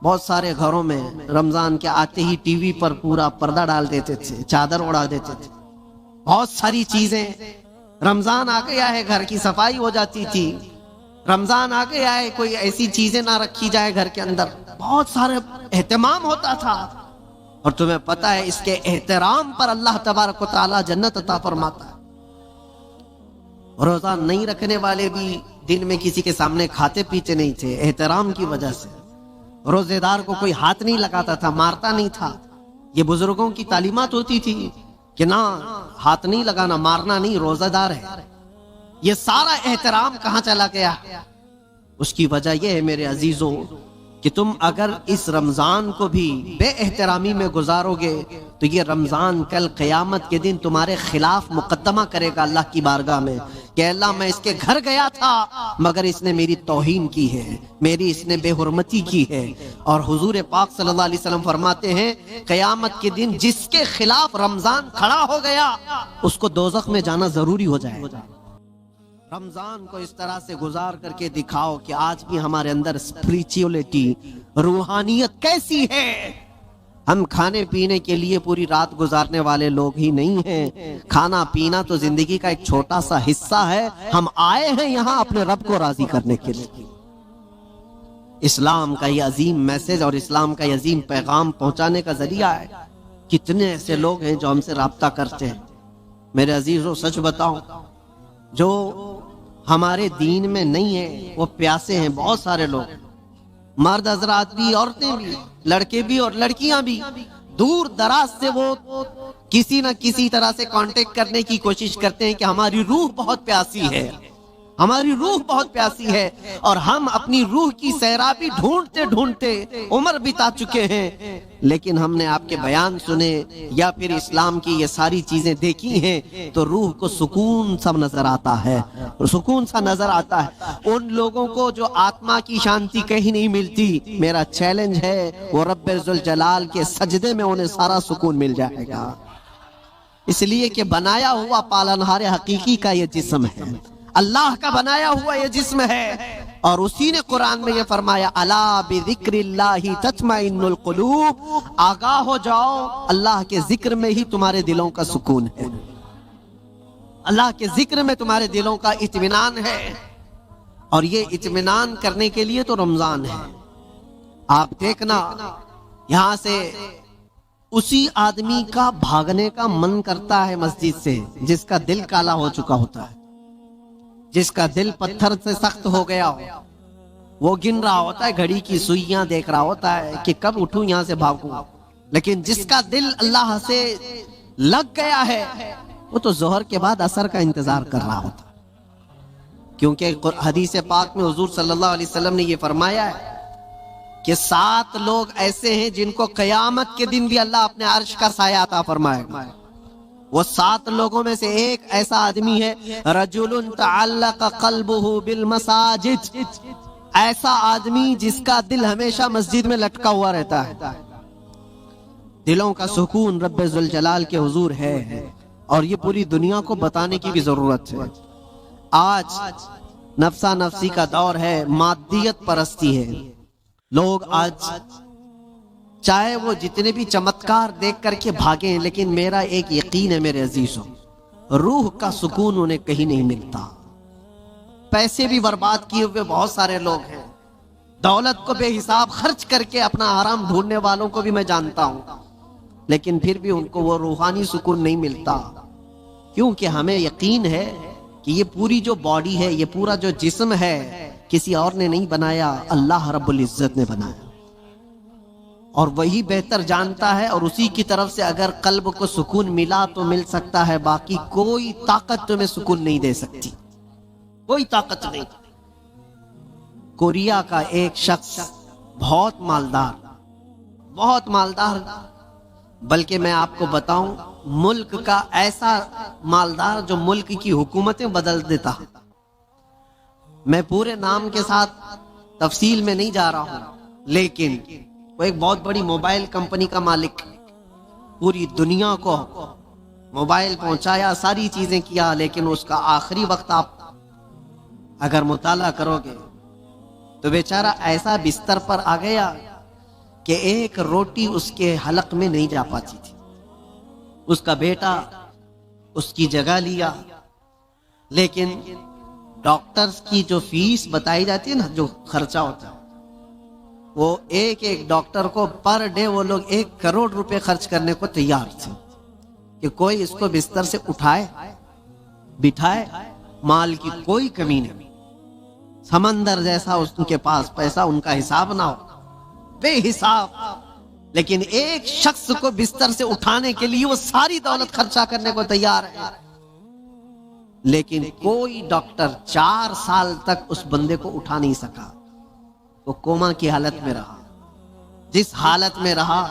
بہت سارے گھروں میں رمضان کے آتے ہی ٹی وی پر پورا پردہ ڈال دیتے تھے، چادر اڑا دیتے تھے، بہت ساری چیزیں. رمضان آ گیا ہے، گھر کی صفائی ہو جاتی تھی. رمضان آ گیا ہے، کوئی ایسی چیزیں نہ رکھی جائے گھر کے اندر. بہت سارے اہتمام ہوتا تھا. اور تمہیں پتہ ہے اس کے احترام پر اللہ تبارک و تعالی جنت عطا فرماتا ہے. روزہ نہیں رکھنے والے بھی دن میں کسی کے سامنے کھاتے پیتے نہیں تھے احترام کی وجہ سے. روزے دار کو کوئی ہاتھ نہیں لگاتا تھا، مارتا نہیں تھا. یہ بزرگوں کی تعلیمات ہوتی تھی کہ نہ ہاتھ نہیں لگانا، مارنا نہیں، روزہ دار ہے. یہ سارا احترام کہاں چلا گیا؟ اس کی وجہ یہ ہے میرے عزیزوں کہ تم اگر اس رمضان کو بھی بے احترامی میں گزارو گے تو یہ رمضان کل قیامت کے دن تمہارے خلاف مقدمہ کرے گا اللہ کی بارگاہ میں کہ اللہ میں اس کے گھر گیا تھا مگر اس نے میری توہین کی ہے، میری اس نے بے حرمتی کی ہے. اور حضور پاک صلی اللہ علیہ وسلم فرماتے ہیں قیامت کے دن جس کے خلاف رمضان کھڑا ہو گیا اس کو دوزخ میں جانا ضروری ہو جائے گا. رمضان کو اس طرح سے گزار کر کے دکھاؤ کہ آج بھی ہمارے اندر اسپریچولیٹی، روحانیت کیسی ہے. ہم کھانے پینے کے لیے پوری رات گزارنے والے لوگ ہی نہیں ہیں. کھانا پینا تو زندگی کا ایک چھوٹا سا حصہ ہے. ہم آئے ہیں یہاں اپنے رب کو راضی کرنے کے لیے. اسلام کا یہ عظیم میسج اور اسلام کا یہ عظیم پیغام پہنچانے کا ذریعہ ہے. کتنے ایسے لوگ ہیں جو ہم سے رابطہ کرتے ہیں. میرے عزیزوں سچ بتاؤں، جو ہمارے دین میں نہیں ہے وہ پیاسے ہیں. بہت سارے لوگ، مرد حضرات بھی، عورتیں بھی، لڑکے بھی اور لڑکیاں بھی، دور دراز سے وہ کسی نہ کسی طرح سے کانٹیکٹ کرنے کی کوشش کرتے ہیں کہ ہماری روح بہت پیاسی ہے، ہماری روح بہت پیاسی ہے. اور ہم اپنی روح کی سیرابی ڈھونڈتے ڈھونڈتے عمر بتا چکے ہیں، لیکن ہم نے آپ کے بیان سنے یا پھر اسلام کی یہ ساری چیزیں دیکھی ہیں تو روح کو سکون سا نظر آتا ہے، سکون سا نظر آتا ہے. ان لوگوں کو جو آتما کی شانتی کہیں نہیں ملتی، میرا چیلنج ہے وہ رب ذوالجلال کے سجدے میں انہیں سارا سکون مل جائے گا. اس لیے کہ بنایا ہوا پالنہار حقیقی کا یہ جسم ہے، اللہ کا بنایا ہوا یہ جسم ہے. اور اسی نے قرآن میں یہ فرمایا الا بذکر اللہ تطمئن القلوب، آگاہ ہو جاؤ اللہ کے ذکر میں ہی تمہارے دلوں کا سکون ہے، اللہ کے ذکر میں تمہارے دلوں کا اطمینان ہے. اور یہ اطمینان کرنے کے لیے تو رمضان ہے. آپ دیکھنا یہاں سے اسی آدمی کا بھاگنے کا من کرتا ہے مسجد سے جس کا دل کالا ہو چکا ہوتا ہے، جس کا دل پتھر سے سخت ہو گیا ہو. وہ گن رہا ہوتا ہے، گھڑی کی سوئیاں دیکھ رہا ہوتا ہے کہ کب اٹھوں یہاں سے بھاگوں. لیکن جس کا دل اللہ سے لگ گیا ہے وہ تو ظہر کے بعد عصر کا انتظار کر رہا ہوتا ہے. کیونکہ حدیث پاک میں حضور صلی اللہ علیہ وسلم نے یہ فرمایا ہے کہ 7 لوگ ایسے ہیں جن کو قیامت کے دن بھی اللہ اپنے عرش کا سایہ عطا فرمائے گا. وہ 7 لوگوں میں سے ایک ایسا آدمی ہے رجل تعلق قلبہ بالمساجد، ایسا آدمی جس کا دل ہمیشہ مسجد میں لٹکا ہوا رہتا ہے. دلوں کا سکون رب ذوالجلال کے حضور ہے، اور یہ پوری دنیا کو بتانے کی بھی ضرورت ہے. آج نفسا نفسی کا دور ہے، مادیت پرستی ہے. لوگ آج چاہے وہ جتنے بھی چمتکار دیکھ کر کے بھاگیں، لیکن میرا ایک یقین ہے میرے عزیزوں، روح کا سکون انہیں کہیں نہیں ملتا. پیسے بھی برباد کیے ہوئے بہت سارے لوگ ہیں، دولت کو بے حساب خرچ کر کے اپنا آرام ڈھونڈنے والوں کو بھی میں جانتا ہوں، لیکن پھر بھی ان کو وہ روحانی سکون نہیں ملتا. کیونکہ ہمیں یقین ہے کہ یہ پوری جو باڈی ہے، یہ پورا جو جسم ہے، کسی اور نے نہیں بنایا، اللہ رب العزت نے بنایا. اور وہی بہتر جانتا ہے، اور اسی کی طرف سے اگر قلب کو سکون ملا تو مل سکتا ہے، باقی کوئی طاقت تمہیں سکون نہیں دے سکتی، کوئی طاقت نہیں. کوریا کا ایک شخص بہت مالدار، بلکہ میں آپ کو بتاؤں ملک کا ایسا مالدار جو ملک کی حکومتیں بدل دیتا. میں پورے نام کے ساتھ تفصیل میں نہیں جا رہا ہوں، لیکن وہ ایک بہت بڑی موبائل کمپنی کا مالک، پوری دنیا کو موبائل پہنچایا، ساری چیزیں کیا، لیکن اس کا آخری وقت آپ اگر مطالعہ کرو گے تو بیچارہ ایسا بستر پر آ گیا کہ ایک روٹی اس کے حلق میں نہیں جا پاتی تھی. اس کا بیٹا اس کی جگہ لیا، لیکن ڈاکٹرز کی جو فیس بتائی جاتی ہے نا، جو خرچہ ہوتا ہے، وہ ایک ایک ڈاکٹر کو پر ڈے وہ لوگ 1 کروڑ روپے خرچ کرنے کو تیار تھے کہ کوئی اس کو بستر سے اٹھائے بٹھائے. مال کی کوئی کمی نہیں، سمندر جیسا ان کے پاس پیسہ، ان کا حساب نہ ہو، بے حساب. لیکن ایک شخص کو بستر سے اٹھانے کے لیے وہ ساری دولت خرچہ کرنے کو تیار ہے. لیکن کوئی ڈاکٹر 4 سال تک اس بندے کو اٹھا نہیں سکا. وہ کوما کی حالت میں رہا. جس حالت میں رہا،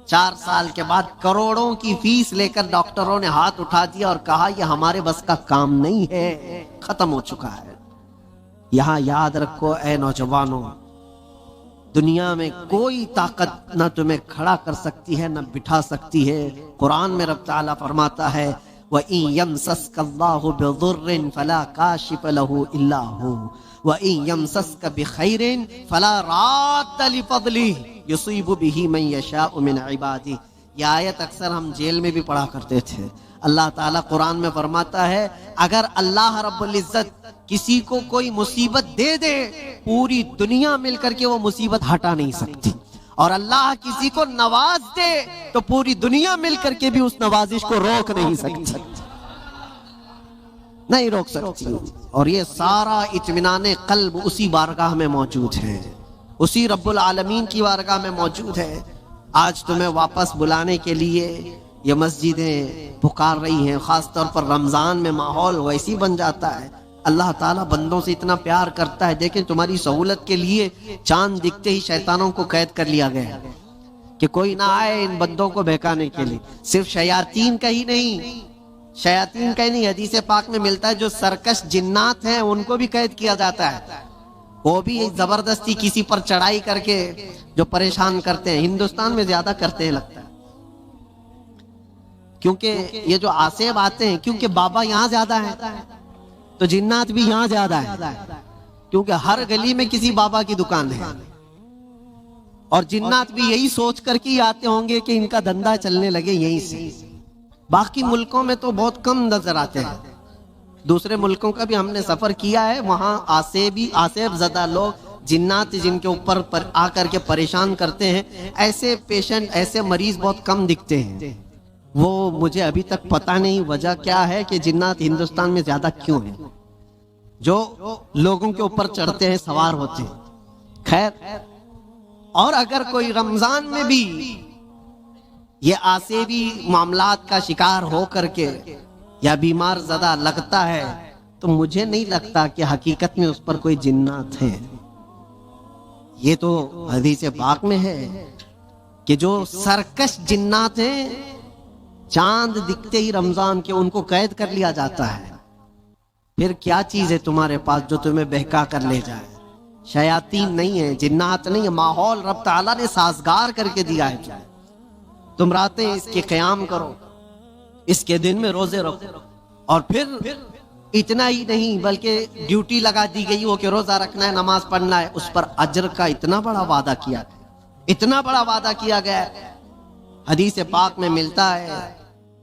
4 سال کے بعد کروڑوں کی فیس لے کر ڈاکٹروں نے ہاتھ اٹھا دیا اور کہا یہ ہمارے بس کا کام نہیں ہے، ختم ہو چکا ہے. یہاں یاد رکھو اے نوجوانوں، دنیا میں کوئی طاقت نہ تمہیں کھڑا کر سکتی ہے نہ بٹھا سکتی ہے. قرآن میں رب تعالیٰ فرماتا ہے وَإِن يَمْسَسْكَ اللَّهُ بِضُرٍّ فَلَا كَاشِفَ لَهُ إِلَّا هُوَ وَإِن يَمْسَسْكَ بِخَيْرٍ فَلَا رَادَّ لِفَضْلِهِ يُصِيبُ بِهِ مَن يَشَاءُ مِنْ عِبَادِهِ. یہ آیت اکثر ہم جیل میں بھی پڑھا کرتے تھے. اللہ تعالیٰ قرآن میں فرماتا ہے اگر اللہ رب العزت کسی کو کوئی مصیبت دے دے، پوری دنیا مل کر کے وہ مصیبت ہٹا نہیں سکتی. اور اللہ کسی کو نواز دے تو پوری دنیا مل کر کے بھی اس نوازش کو روک نہیں سکتی، نہیں روک سکتی. اور یہ سارا اطمینان قلب اسی بارگاہ میں موجود ہے، اسی رب العالمین کی بارگاہ میں موجود ہے. آج تمہیں واپس بلانے کے لیے یہ مسجدیں پکار رہی ہیں. خاص طور پر رمضان میں ماحول ویسی بن جاتا ہے. اللہ تعالیٰ بندوں سے اتنا پیار کرتا ہے. دیکھیں تمہاری سہولت کے لیے چاند دکھتے ہی شیطانوں کو قید کر لیا گیا کہ کوئی نہ آئے ان بندوں کو بہکانے کے لیے. صرف شیاطین کا ہی نہیں، شیاطین کا ہی نہیں، حدیث پاک میں ملتا ہے جو سرکش جنات ہیں ان کو بھی قید کیا جاتا ہے. وہ بھی زبردستی کسی پر چڑھائی کر کے جو پریشان کرتے ہیں. ہندوستان میں زیادہ کرتے ہیں لگتا ہے، کیونکہ یہ جو آسیب آتے ہیں، کیونکہ بابا یہاں زیادہ ہیں تو جنات بھی یہاں زیادہ ہے، کیونکہ ہر گلی میں کسی بابا کی دکان ہے. اور جنات بھی یہی سوچ کر کے آتے ہوں گے کہ ان کا دھندا چلنے لگے یہیں سے. باقی ملکوں میں تو بہت کم نظر آتے ہیں. دوسرے ملکوں کا بھی ہم نے سفر کیا ہے، وہاں آسیب زدہ لوگ، جنات جن کے اوپر آ کر کے پریشان کرتے ہیں، ایسے پیشنٹ، ایسے مریض بہت کم دکھتے ہیں. وہ مجھے ابھی تک پتہ نہیں وجہ کیا ہے کہ جنات ہندوستان میں زیادہ کیوں ہیں، جو لوگوں کے اوپر چڑھتے ہیں، سوار ہوتے ہیں. خیر، اور اگر کوئی رمضان میں بھی یہ آسیبی معاملات کا شکار ہو کر کے یا بیمار زدہ لگتا ہے تو مجھے نہیں لگتا کہ حقیقت میں اس پر کوئی جنات ہیں. یہ تو حدیث پاک میں ہے کہ جو سرکش جنات ہیں، چاند دکھتے ہی رمضان کے ان کو قید کر لیا جاتا ہے. پھر کیا چیز ہے تمہارے پاس جو تمہیں بہکا کر لے جائے؟ شیاطین نہیں ہے، جنات نہیں ہے، ماحول رب تعالیٰ نے سازگار کر کے دیا ہے. تم راتیں اس کے قیام کرو، اس کے دن میں روزے رکھو. اور پھر اتنا ہی نہیں بلکہ ڈیوٹی لگا دی گئی ہو کہ روزہ رکھنا ہے، نماز پڑھنا ہے. اس پر اجر کا اتنا بڑا وعدہ کیا گیا، اتنا بڑا وعدہ کیا گیا. حدیث پاک میں ملتا ہے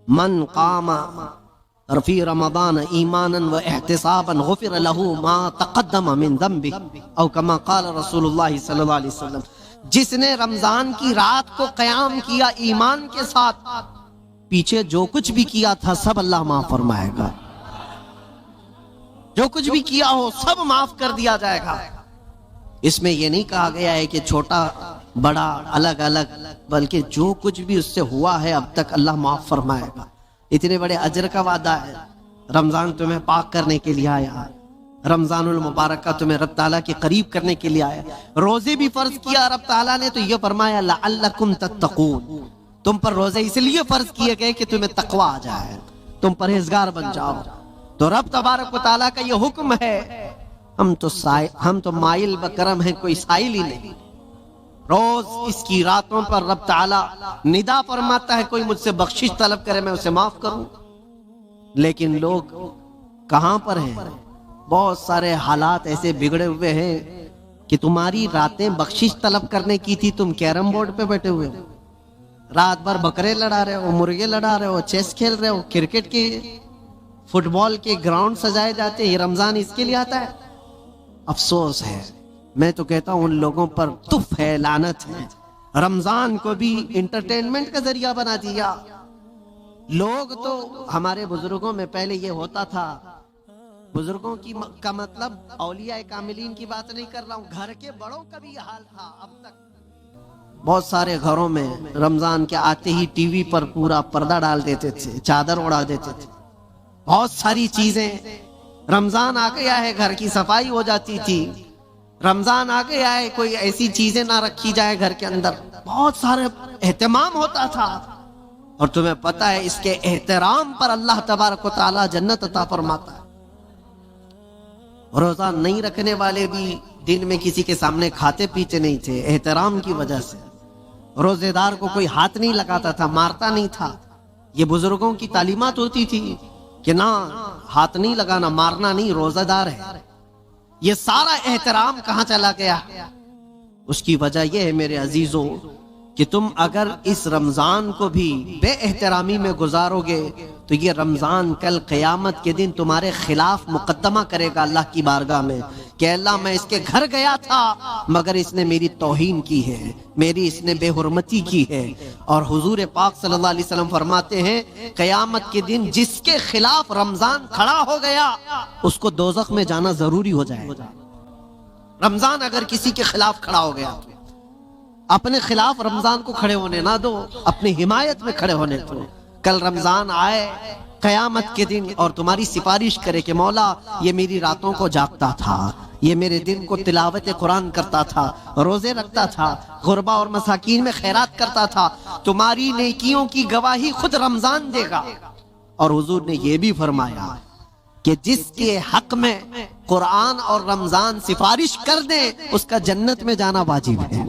من قام فی رمضان ایمانا و احتسابا غفر له ما تقدم من ذنبه او کما قال رسول اللہ صلی اللہ علیہ وسلم. جس نے رمضان کی رات کو قیام کیا ایمان کے ساتھ، پیچھے جو کچھ بھی کیا تھا سب اللہ معاف فرمائے گا. جو کچھ بھی کیا ہو سب معاف کر دیا جائے گا. اس میں یہ نہیں کہا گیا ہے کہ چھوٹا بڑا الگ الگ، بلکہ جو کچھ بھی اس سے ہوا ہے اب تک اللہ معاف فرمائے گا. اتنے بڑے اجر کا وعدہ ہے. رمضان تمہیں پاک کرنے کے لیے آیا، رمضان المبارک کا تمہیں رب تعالیٰ کے قریب کرنے کے لیے آیا. روزے بھی فرض کیا رب تعالیٰ نے تو یہ فرمایا لعلکم تتقون. تم پر روزے اس لیے فرض کیے گئے کہ تمہیں تقویٰ آ جائے، تم پرہیزگار بن جاؤ. تو رب تبارک و تعالیٰ کا یہ حکم ہے. ہم تو مائل بکرم ہیں، کوئی سائل ہی نہیں. روز اس کی راتوں پر رب تعالیٰ ندا فرماتا ہے کوئی مجھ سے بخشش طلب کرے میں اسے معاف کروں. لیکن لوگ کہاں پر ہیں؟ بہت سارے حالات ایسے بگڑے ہوئے ہیں، کہ تمہاری راتیں بخشش طلب کرنے کی تھی، تم کیرم بورڈ پہ بیٹھے ہوئے ہو، رات بھر بکرے لڑا رہے ہو، مرغے لڑا رہے ہو، چیس کھیل رہے ہو، کرکٹ کے فٹ بال کے گراؤنڈ سجائے جاتے ہیں، یہ رمضان اس کے لیے آتا ہے؟ افسوس ہے، میں تو کہتا ہوں ان لوگوں پر تف ہے، لعنت ہے، رمضان کو بھی انٹرٹینمنٹ کا ذریعہ بنا دیا۔ لوگ تو ہمارے بزرگوں میں پہلے یہ ہوتا تھا، بزرگوں کی کا مطلب اولیاء کاملین کی بات نہیں کر رہا ہوں، گھر کے بڑوں کا بھی یہ حال تھا۔ اب تک بہت سارے گھروں میں رمضان کے آتے ہی ٹی وی پر پورا پردہ ڈال دیتے تھے، چادر اڑا دیتے تھے، بہت ساری چیزیں، رمضان آ گیا ہے گھر کی صفائی ہو جاتی تھی، رمضان آ گیا ہے کوئی ایسی چیزیں نہ رکھی جائے گھر کے اندر، بہت سارے اہتمام ہوتا تھا۔ اور تمہیں پتہ ہے اس کے احترام پر اللہ تبارک و تعالی جنت عطا فرماتا ہے۔ روزہ نہیں رکھنے والے بھی دن میں کسی کے سامنے کھاتے پیتے نہیں تھے، احترام کی وجہ سے۔ روزے دار کو کوئی ہاتھ نہیں لگاتا تھا، مارتا نہیں تھا۔ یہ بزرگوں کی تعلیمات ہوتی تھی کہ نہ ہاتھ نہیں لگانا، مارنا نہیں، روزہ دار ہے۔ یہ سارا احترام کہاں چلا گیا؟ اس کی وجہ یہ ہے میرے عزیزوں کہ تم اگر اس رمضان کو بھی بے احترامی میں گزارو گے تو یہ رمضان کل قیامت کے دن تمہارے خلاف مقدمہ کرے گا اللہ کی بارگاہ میں کہ اللہ میں اس کے گھر گیا تھا مگر اس نے میری توہین کی ہے، میری اس نے بے حرمتی کی ہے۔ اور حضور پاک صلی اللہ علیہ وسلم فرماتے ہیں قیامت کے دن جس کے خلاف رمضان کھڑا ہو گیا اس کو دوزخ میں جانا ضروری ہو جائے گا۔ رمضان اگر کسی کے خلاف کھڑا ہو گیا تو اپنے خلاف رمضان کو کھڑے ہونے نہ دو، اپنی حمایت میں کھڑے ہونے دو۔ کل رمضان آئے قیامت کے دن اور تمہاری سفارش کرے کہ مولا یہ میری راتوں کو جاگتا تھا، یہ میرے دن کو تلاوت قرآن کرتا تھا، روزے رکھتا تھا، غربا اور مساکین میں خیرات کرتا تھا، تمہاری نیکیوں کی گواہی خود رمضان دے گا۔ اور حضور نے یہ بھی فرمایا کہ جس کے حق میں قرآن اور رمضان سفارش کر دیں اس کا جنت میں جانا واجب ہے۔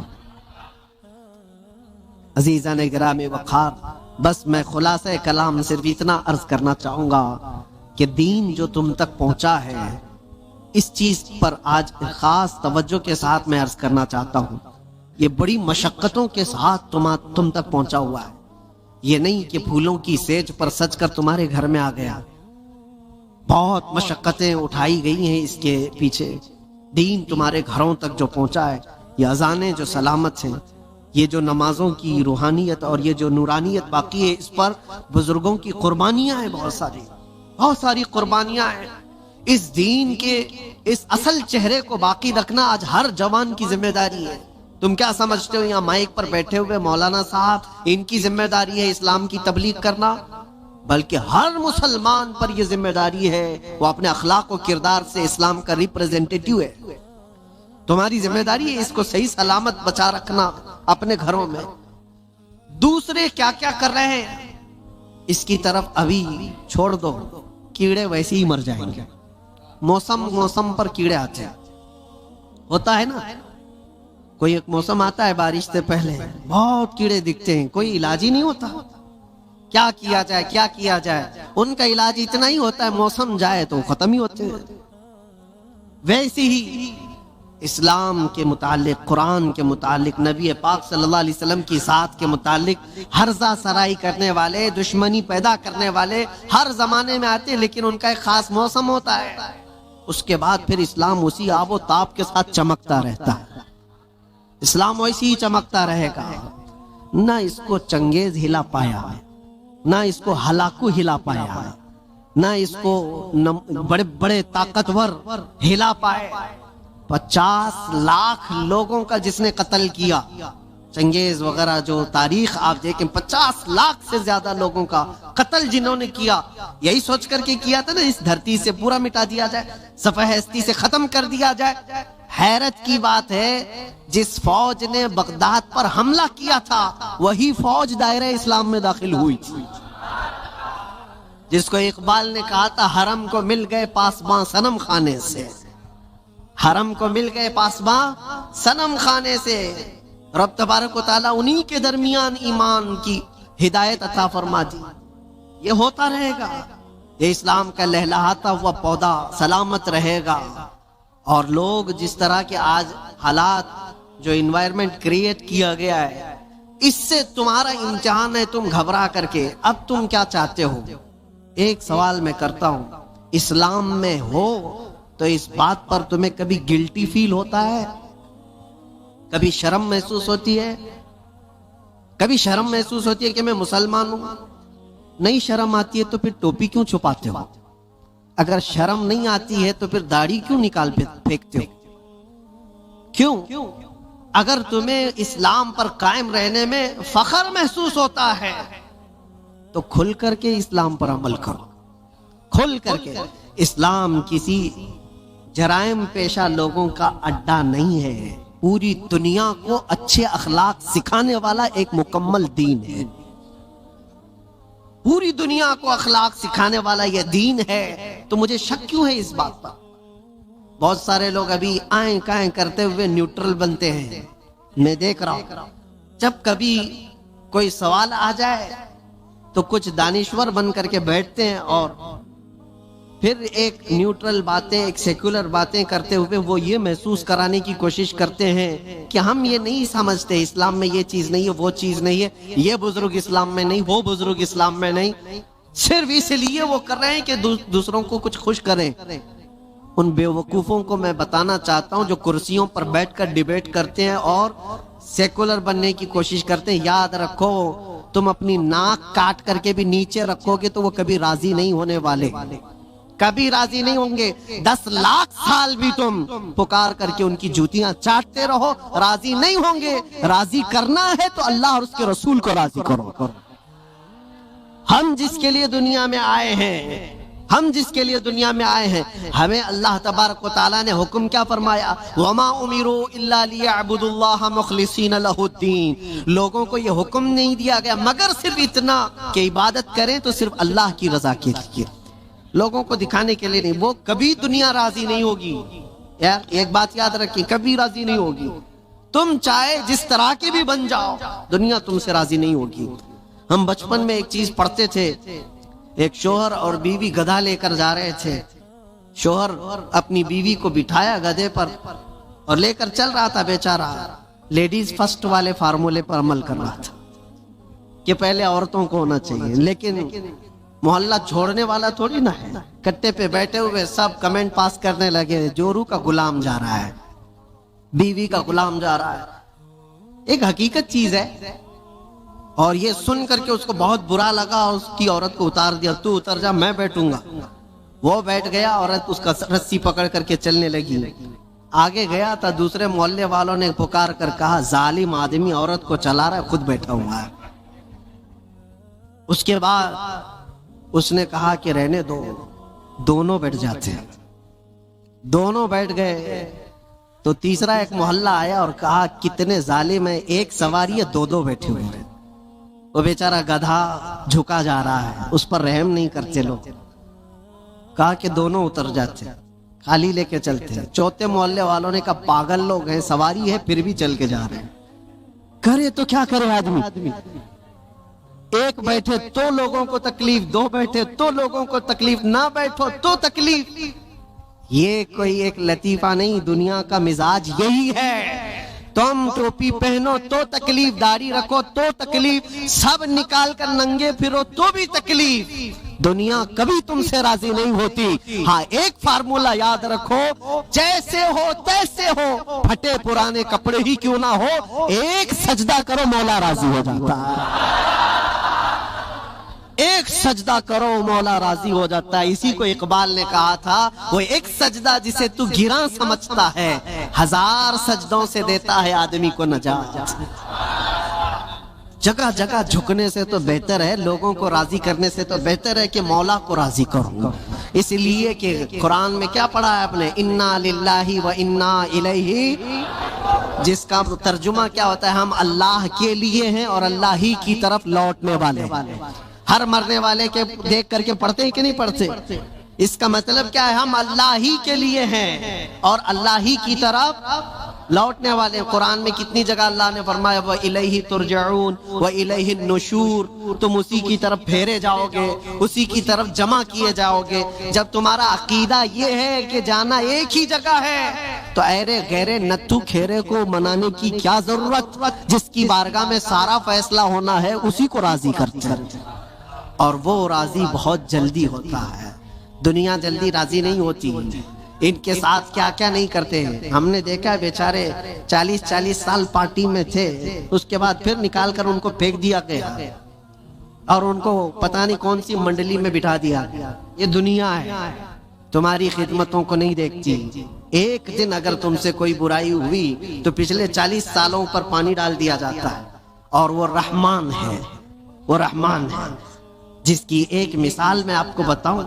عزیزان گرامی وقار، بس میں خلاصہ کلام صرف اتنا عرض کرنا چاہوں گا کہ دین جو تم تک پہنچا ہے اس چیز پر آج خاص توجہ کے ساتھ میں عرض کرنا چاہتا ہوں، یہ بڑی مشقتوں کے ساتھ تم تک پہنچا ہوا ہے۔ یہ نہیں کہ پھولوں کی سیج پر سج کر تمہارے گھر میں آ گیا، بہت مشقتیں اٹھائی گئی ہیں اس کے پیچھے۔ دین تمہارے گھروں تک جو پہنچا ہے، یہ اذانیں جو سلامت ہیں، یہ جو نمازوں کی روحانیت اور یہ جو نورانیت باقی ہے، اس پر بزرگوں کی قربانیاں ہیں، بہت ساری قربانیاں ہیں۔ اس دین کے اس اصل چہرے کو باقی رکھنا آج ہر جوان کی ذمہ داری ہے۔ تم کیا سمجھتے ہو یہاں مائک پر بیٹھے ہوئے مولانا صاحب ان کی ذمہ داری ہے اسلام کی تبلیغ کرنا؟ بلکہ ہر مسلمان پر یہ ذمہ داری ہے، وہ اپنے اخلاق و کردار سے اسلام کا ریپریزنٹیٹیو ہے۔ تمہاری ذمہ داری ہے اس کو صحیح سلامت بچا رکھنا اپنے گھروں میں۔ دوسرے کیا کیا کر رہے ہیں اس کی طرف ابھی چھوڑ دو، کیڑے ویسے ہی مر جائیں گے۔ موسم پر کیڑے آتے ہیں، ہوتا ہے نا، کوئی ایک موسم آتا ہے بارش سے پہلے بہت کیڑے دکھتے ہیں، کوئی علاج ہی نہیں ہوتا، کیا کیا جائے، ان کا علاج اتنا ہی ہوتا ہے موسم جائے تو ختم ہی ہوتے ہیں۔ ویسے ہی اسلام کے متعلق، قرآن کے متعلق، نبی پاک صلی اللہ علیہ وسلم کی ذات کے متعلق ہرزہ سرائی کرنے والے، دشمنی پیدا کرنے والے ہر زمانے میں آتے ہیں، لیکن ان کا ایک خاص موسم ہوتا ہے، اس کے بعد پھر اسلام اسی آب و تاب کے ساتھ چمکتا رہتا ہے۔ اسلام ویسے ہی چمکتا رہے گا، نہ اس کو چنگیز ہلا پایا، نہ اس کو ہلاکو ہلا پایا، نہ اس کو بڑے بڑے طاقتور ہلا پائے۔ 50 لاکھ لوگوں کا جس نے قتل کیا، چنگیز وغیرہ جو تاریخ آپ دیکھیں، 50 لاکھ سے زیادہ لوگوں کا قتل جنہوں نے کیا، یہی سوچ کر کے کیا تھا نا اس دھرتی سے پورا مٹا دیا جائے، صفحہ ہستی سے ختم کر دیا جائے۔ حیرت کی بات ہے جس فوج نے بغداد پر حملہ کیا تھا وہی فوج دائرہ اسلام میں داخل ہوئی تھی، جس کو اقبال نے کہا تھا حرم کو مل گئے پاسباں صنم خانے سے، حرم کو مل گئے پاسباں صنم خانے سے۔ رب تبارک و تعالیٰ انہی کے درمیان ایمان کی ہدایت عطا فرما دی۔ یہ ہوتا رہے گا، یہ اسلام کا لہلہاتا ہوا پودا سلامت رہے گا۔ اور لوگ جس طرح کے آج حالات جو انوائرمنٹ کریٹ کیا گیا ہے، اس سے تمہارا امتحان ہے، تم گھبرا کر کے اب تم کیا چاہتے ہو؟ ایک سوال میں کرتا ہوں، اسلام میں ہو تو اس بات پر تمہیں کبھی گلٹی فیل ہوتا ہے؟ کبھی شرم محسوس ہوتی ہے؟ کبھی شرم محسوس ہوتی ہے کہ میں مسلمان ہوں؟ نہیں شرم آتی ہے تو پھر ٹوپی کیوں چھپاتے ہو؟ اگر شرم نہیں آتی ہے تو پھر داڑھی کیوں نکال پھینکتے ہو؟ کیوں؟ اگر تمہیں اسلام پر قائم رہنے میں فخر محسوس ہوتا ہے تو کھل کر کے اسلام پر عمل کرو، کھل کر کے۔ اسلام کسی جرائم پیشہ لوگوں کا اڈا نہیں ہے، پوری دنیا کو اچھے اخلاق سکھانے والا ایک مکمل دین ہے، پوری دنیا کو اخلاق سکھانے والا یہ دین ہے۔ تو مجھے شک کیوں ہے اس بات پر؟ بہت سارے لوگ ابھی آئیں کائیں کرتے ہوئے نیوٹرل بنتے ہیں۔ میں دیکھ رہا ہوں جب کبھی کوئی سوال آ جائے تو کچھ دانشور بن کر کے بیٹھتے ہیں اور پھر ایک نیوٹرل باتیں، ایک سیکولر باتیں کرتے ہوئے وہ یہ محسوس کرانے کی کوشش کرتے ہیں کہ ہم یہ نہیں سمجھتے، اسلام میں یہ چیز نہیں ہے، وہ چیز نہیں ہے، یہ بزرگ اسلام میں نہیں، وہ بزرگ اسلام میں نہیں، صرف اس لیے وہ کر رہے ہیں کہ دوسروں کو کچھ خوش کریں۔ ان بیوقوفوں کو میں بتانا چاہتا ہوں جو کرسیوں پر بیٹھ کر ڈیبیٹ کرتے ہیں اور سیکولر بننے کی کوشش کرتے ہیں، یاد رکھو تم اپنی ناک کاٹ کر کے بھی نیچے رکھو گے تو وہ کبھی راضی نہیں ہونے والے، کبھی راضی نہیں ہوں گے۔ 10 لاکھ سال بھی تم پکار کر کے ان کی جوتیاں چاٹتے رہو، راضی نہیں ہوں گے۔ راضی کرنا ہے تو اللہ اور اس کے رسول کو راضی کرو۔ ہم جس کے لیے دنیا میں آئے ہیں، ہم جس کے لیے دنیا میں آئے ہیں، ہمیں اللہ تبارک و تعالیٰ نے حکم کیا فرمایا؟ وَمَا أُمِرُوا إِلَّا لِيَعْبُدُوا اللَّهَ مُخْلِصِينَ لَهُ الدِّينَ۔ لوگوں کو یہ حکم نہیں دیا گیا مگر صرف اتنا کہ عبادت کریں تو صرف اللہ کی رضا کے لیے، لوگوں کو دکھانے کے لیے نہیں۔ وہ کبھی دنیا راضی نہیں ہوگی، یار ایک بات یاد رکھیے، کبھی راضی نہیں ہوگی۔ تم چاہے جس طرح کے بھی بن جاؤ، دنیا تم سے راضی نہیں ہوگی۔ ہم بچپن میں ایک چیز پڑھتے تھے، ایک شوہر اور بیوی گدھا لے کر جا رہے تھے، شوہر اپنی بیوی کو بٹھایا گدھے پر اور لے کر چل رہا تھا، بیچارہ لیڈیز فرسٹ والے فارمولے پر عمل کر رہا تھا کہ پہلے عورتوں کو ہونا چاہیے، لیکن محلہ چھوڑنے والا تھوڑی نہ ہے۔ کٹے پہ بیٹھے ہوئے سب کمنٹ پاس کرنے لگے، جورو کا غلام جا رہا ہے، بیوی کا غلام جا رہا ہے۔ ایک حقیقت چیز ہے، اور یہ سن کر کے اس کو بہت برا لگا اور اس کی عورت کو اتار دیا، تو اتر جا میں بیٹھوں گا۔ وہ بیٹھ گیا، عورت اس کا رسی پکڑ کر کے چلنے لگی۔ آگے گیا تھا، دوسرے محلے والوں نے پکار کر کہا ظالم آدمی عورت کو چلا رہا ہے، خود بیٹھا ہوا ہے۔ اس کے بعد اس نے کہا کہ رہنے دو، دونوں بیٹھ جاتے ہیں۔ دونوں بیٹھ گئے تو تیسرا ایک محلہ آیا اور کہا کتنے ظالم ہیں، ایک سواری ہے، دو بیٹھے ہوئے ہیں۔ وہ بیچارہ گدھا جھکا جا رہا ہے، اس پر رحم نہیں کرتے لوگ۔ کہا کہ دونوں اتر جاتے، خالی لے کے چلتے ہیں۔ چوتھے محلے والوں نے کہا پاگل لوگ ہیں، سواری ہے پھر بھی چل کے جا رہے ہیں، کرے تو کیا کرے آدمی؟ ایک بیٹھے تو لوگوں کو تکلیف، دو بیٹھے تو لوگوں کو تکلیف، نہ بیٹھو تو تکلیف۔ یہ کوئی ایک لطیفہ نہیں، دنیا کا مزاج یہی ہے۔ تم ٹوپی پہنو تو تکلیف، داڑھی رکھو تو تکلیف، سب نکال کر ننگے پھرو تو بھی تکلیف۔ دنیا کبھی تم سے راضی نہیں ہوتی۔ ہاں ایک فارمولا یاد رکھو، جیسے ہو تیسے ہو، پھٹے پرانے کپڑے ہی کیوں نہ ہو، ایک سجدہ کرو مولا راضی ہو جاتا ہے۔ ایک سجدہ کرو مولا راضی ہو جاتا ہے۔ اسی کو اقبال نے کہا تھا، وہ ایک سجدہ جسے تو گراں سمجھتا ہے، 1000 سجدوں سے دیتا ہے آدمی کو نجات۔ جگہ جگہ جھکنے سے تو بہتر ہے، لوگوں کو راضی کرنے سے تو بہتر ہے کہ مولا کو راضی کروں۔ اس لیے کہ قرآن میں کیا پڑھا ہے آپ نے؟ انا للہ و انا الیہ، جس کا ترجمہ کیا ہوتا ہے؟ ہم اللہ کے لیے ہیں اور اللہ ہی کی طرف لوٹنے والے۔ ہر مرنے والے کے دیکھ کر کے پڑھتے ہیں کہ نہیں پڑھتے؟ اس کا مطلب کیا ہے؟ ہم اللہ ہی کے لیے ہیں اور اللہ ہی کی طرف لوٹنے والے ہیں۔ قرآن میں کتنی جگہ اللہ نے فرمایا وَإِلَيْهِ تُرْجَعُونَ وَإِلَيْهِ النُّشُورُ، تم اسی کی طرف پھیرے جاؤ گے، اسی کی طرف جمع کیے جاؤ گے۔ جب تمہارا عقیدہ یہ ہے کہ جانا ایک ہی جگہ ہے تو ایرے غیرے نتھو کھیرے کو منانے کی کیا ضرورت؟ جس کی بارگاہ میں سارا فیصلہ ہونا ہے اسی کو راضی کرتے ہیں، اور وہ راضی بہت جلدی ہوتا ہے۔ دنیا جلدی راضی نہیں ہوتی، ان کے ساتھ کیا کیا نہیں کرتے ہیں۔ ہم نے دیکھا ہے بیچارے 40 سال پارٹی میں تھے، اس کے بعد پھر نکال کر ان کو پھینک دیا گیا اور ان کو پتہ نہیں کون سی منڈلی میں بٹھا دیا گیا۔ یہ دنیا ہے، تمہاری خدمتوں کو نہیں دیکھتی۔ ایک دن اگر تم سے کوئی برائی ہوئی تو پچھلے 40 سالوں پر پانی ڈال دیا جاتا ہے، اور وہ رحمان ہے، وہ رحمان ہے، جس کی ایک مثال میں آپ کو بتاؤں۔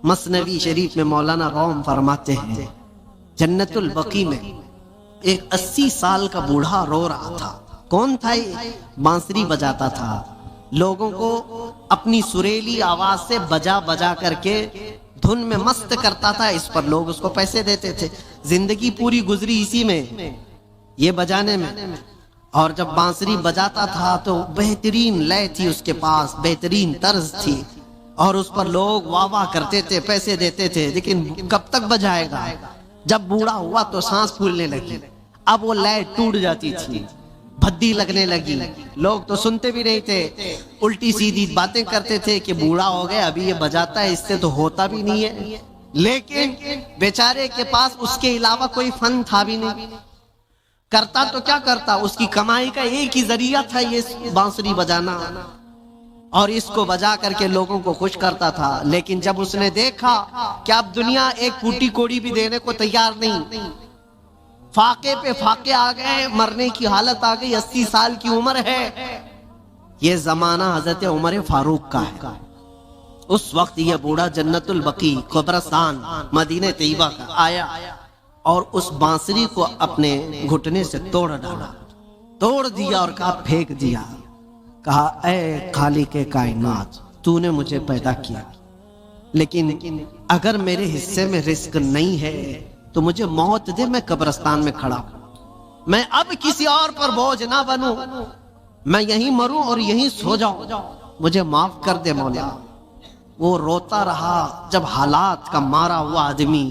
مثنوی شریف میں مولانا روم فرماتے ہیں جنت البقیع میں ایک 80 سال کا بوڑھا رو رہا تھا۔ کون تھا یہ؟ بانسری بجاتا تھا، لوگوں کو اپنی سریلی آواز سے بجا بجا کر کے دھن میں مست کرتا تھا۔ اس پر لوگ اس کو پیسے دیتے تھے، زندگی پوری گزری اسی میں، یہ بجانے میں۔ اور جب بانسری بجاتا تھا تو بہترین لے تھی اس کے پاس، بہترین طرز تھی، اور اس پر لوگ واہ واہ کرتے تھے، پیسے دیتے تھے۔ لیکن کب تک بجائے گا؟ جب بوڑھا ہوا تو سانس پھولنے لگی، اب وہ لے ٹوٹ جاتی تھی، بھدی لگنے لگی، لوگ تو سنتے بھی نہیں تھے، الٹی سیدھی باتیں کرتے تھے کہ بوڑھا ہو گیا ابھی یہ بجاتا ہے، اس سے تو ہوتا بھی نہیں ہے۔ لیکن بیچارے کے پاس اس کے علاوہ کوئی فن تھا بھی نہیں، کرتا تو کیا کرتا، اس کی کمائی کا ایک ہی ذریعہ تھا یہ بانسری بجانا، اور اس کو بجا کر کے لوگوں کو خوش کرتا تھا۔ لیکن جب اس نے دیکھا کہ اب دنیا ایک کوٹی کوڑی بھی دینے کو تیار نہیں، فاقے پہ فاقے آ گئے، مرنے کی حالت آ گئی، 80 سال کی عمر ہے۔ یہ زمانہ حضرت عمر فاروق کا ہے۔ اس وقت یہ بوڑھا جنت البقیع قبرستان مدینہ طیبہ کا آیا اور اس بانسری کو اپنے گھٹنے سے توڑ ڈالا، توڑ دیا اور کہا پھینک دیا۔ کہا اے خالق کائنات، تو نے مجھے پیدا کیا، لیکن اگر میرے حصے میں رزق نہیں ہے تو مجھے موت دے، میں قبرستان میں کھڑا ہوں، میں اب کسی اور پر بوجھ نہ بنوں، میں یہیں مروں اور یہیں سو جاؤں، مجھے معاف کر دے مولا۔ وہ روتا رہا۔ جب حالات کا مارا ہوا آدمی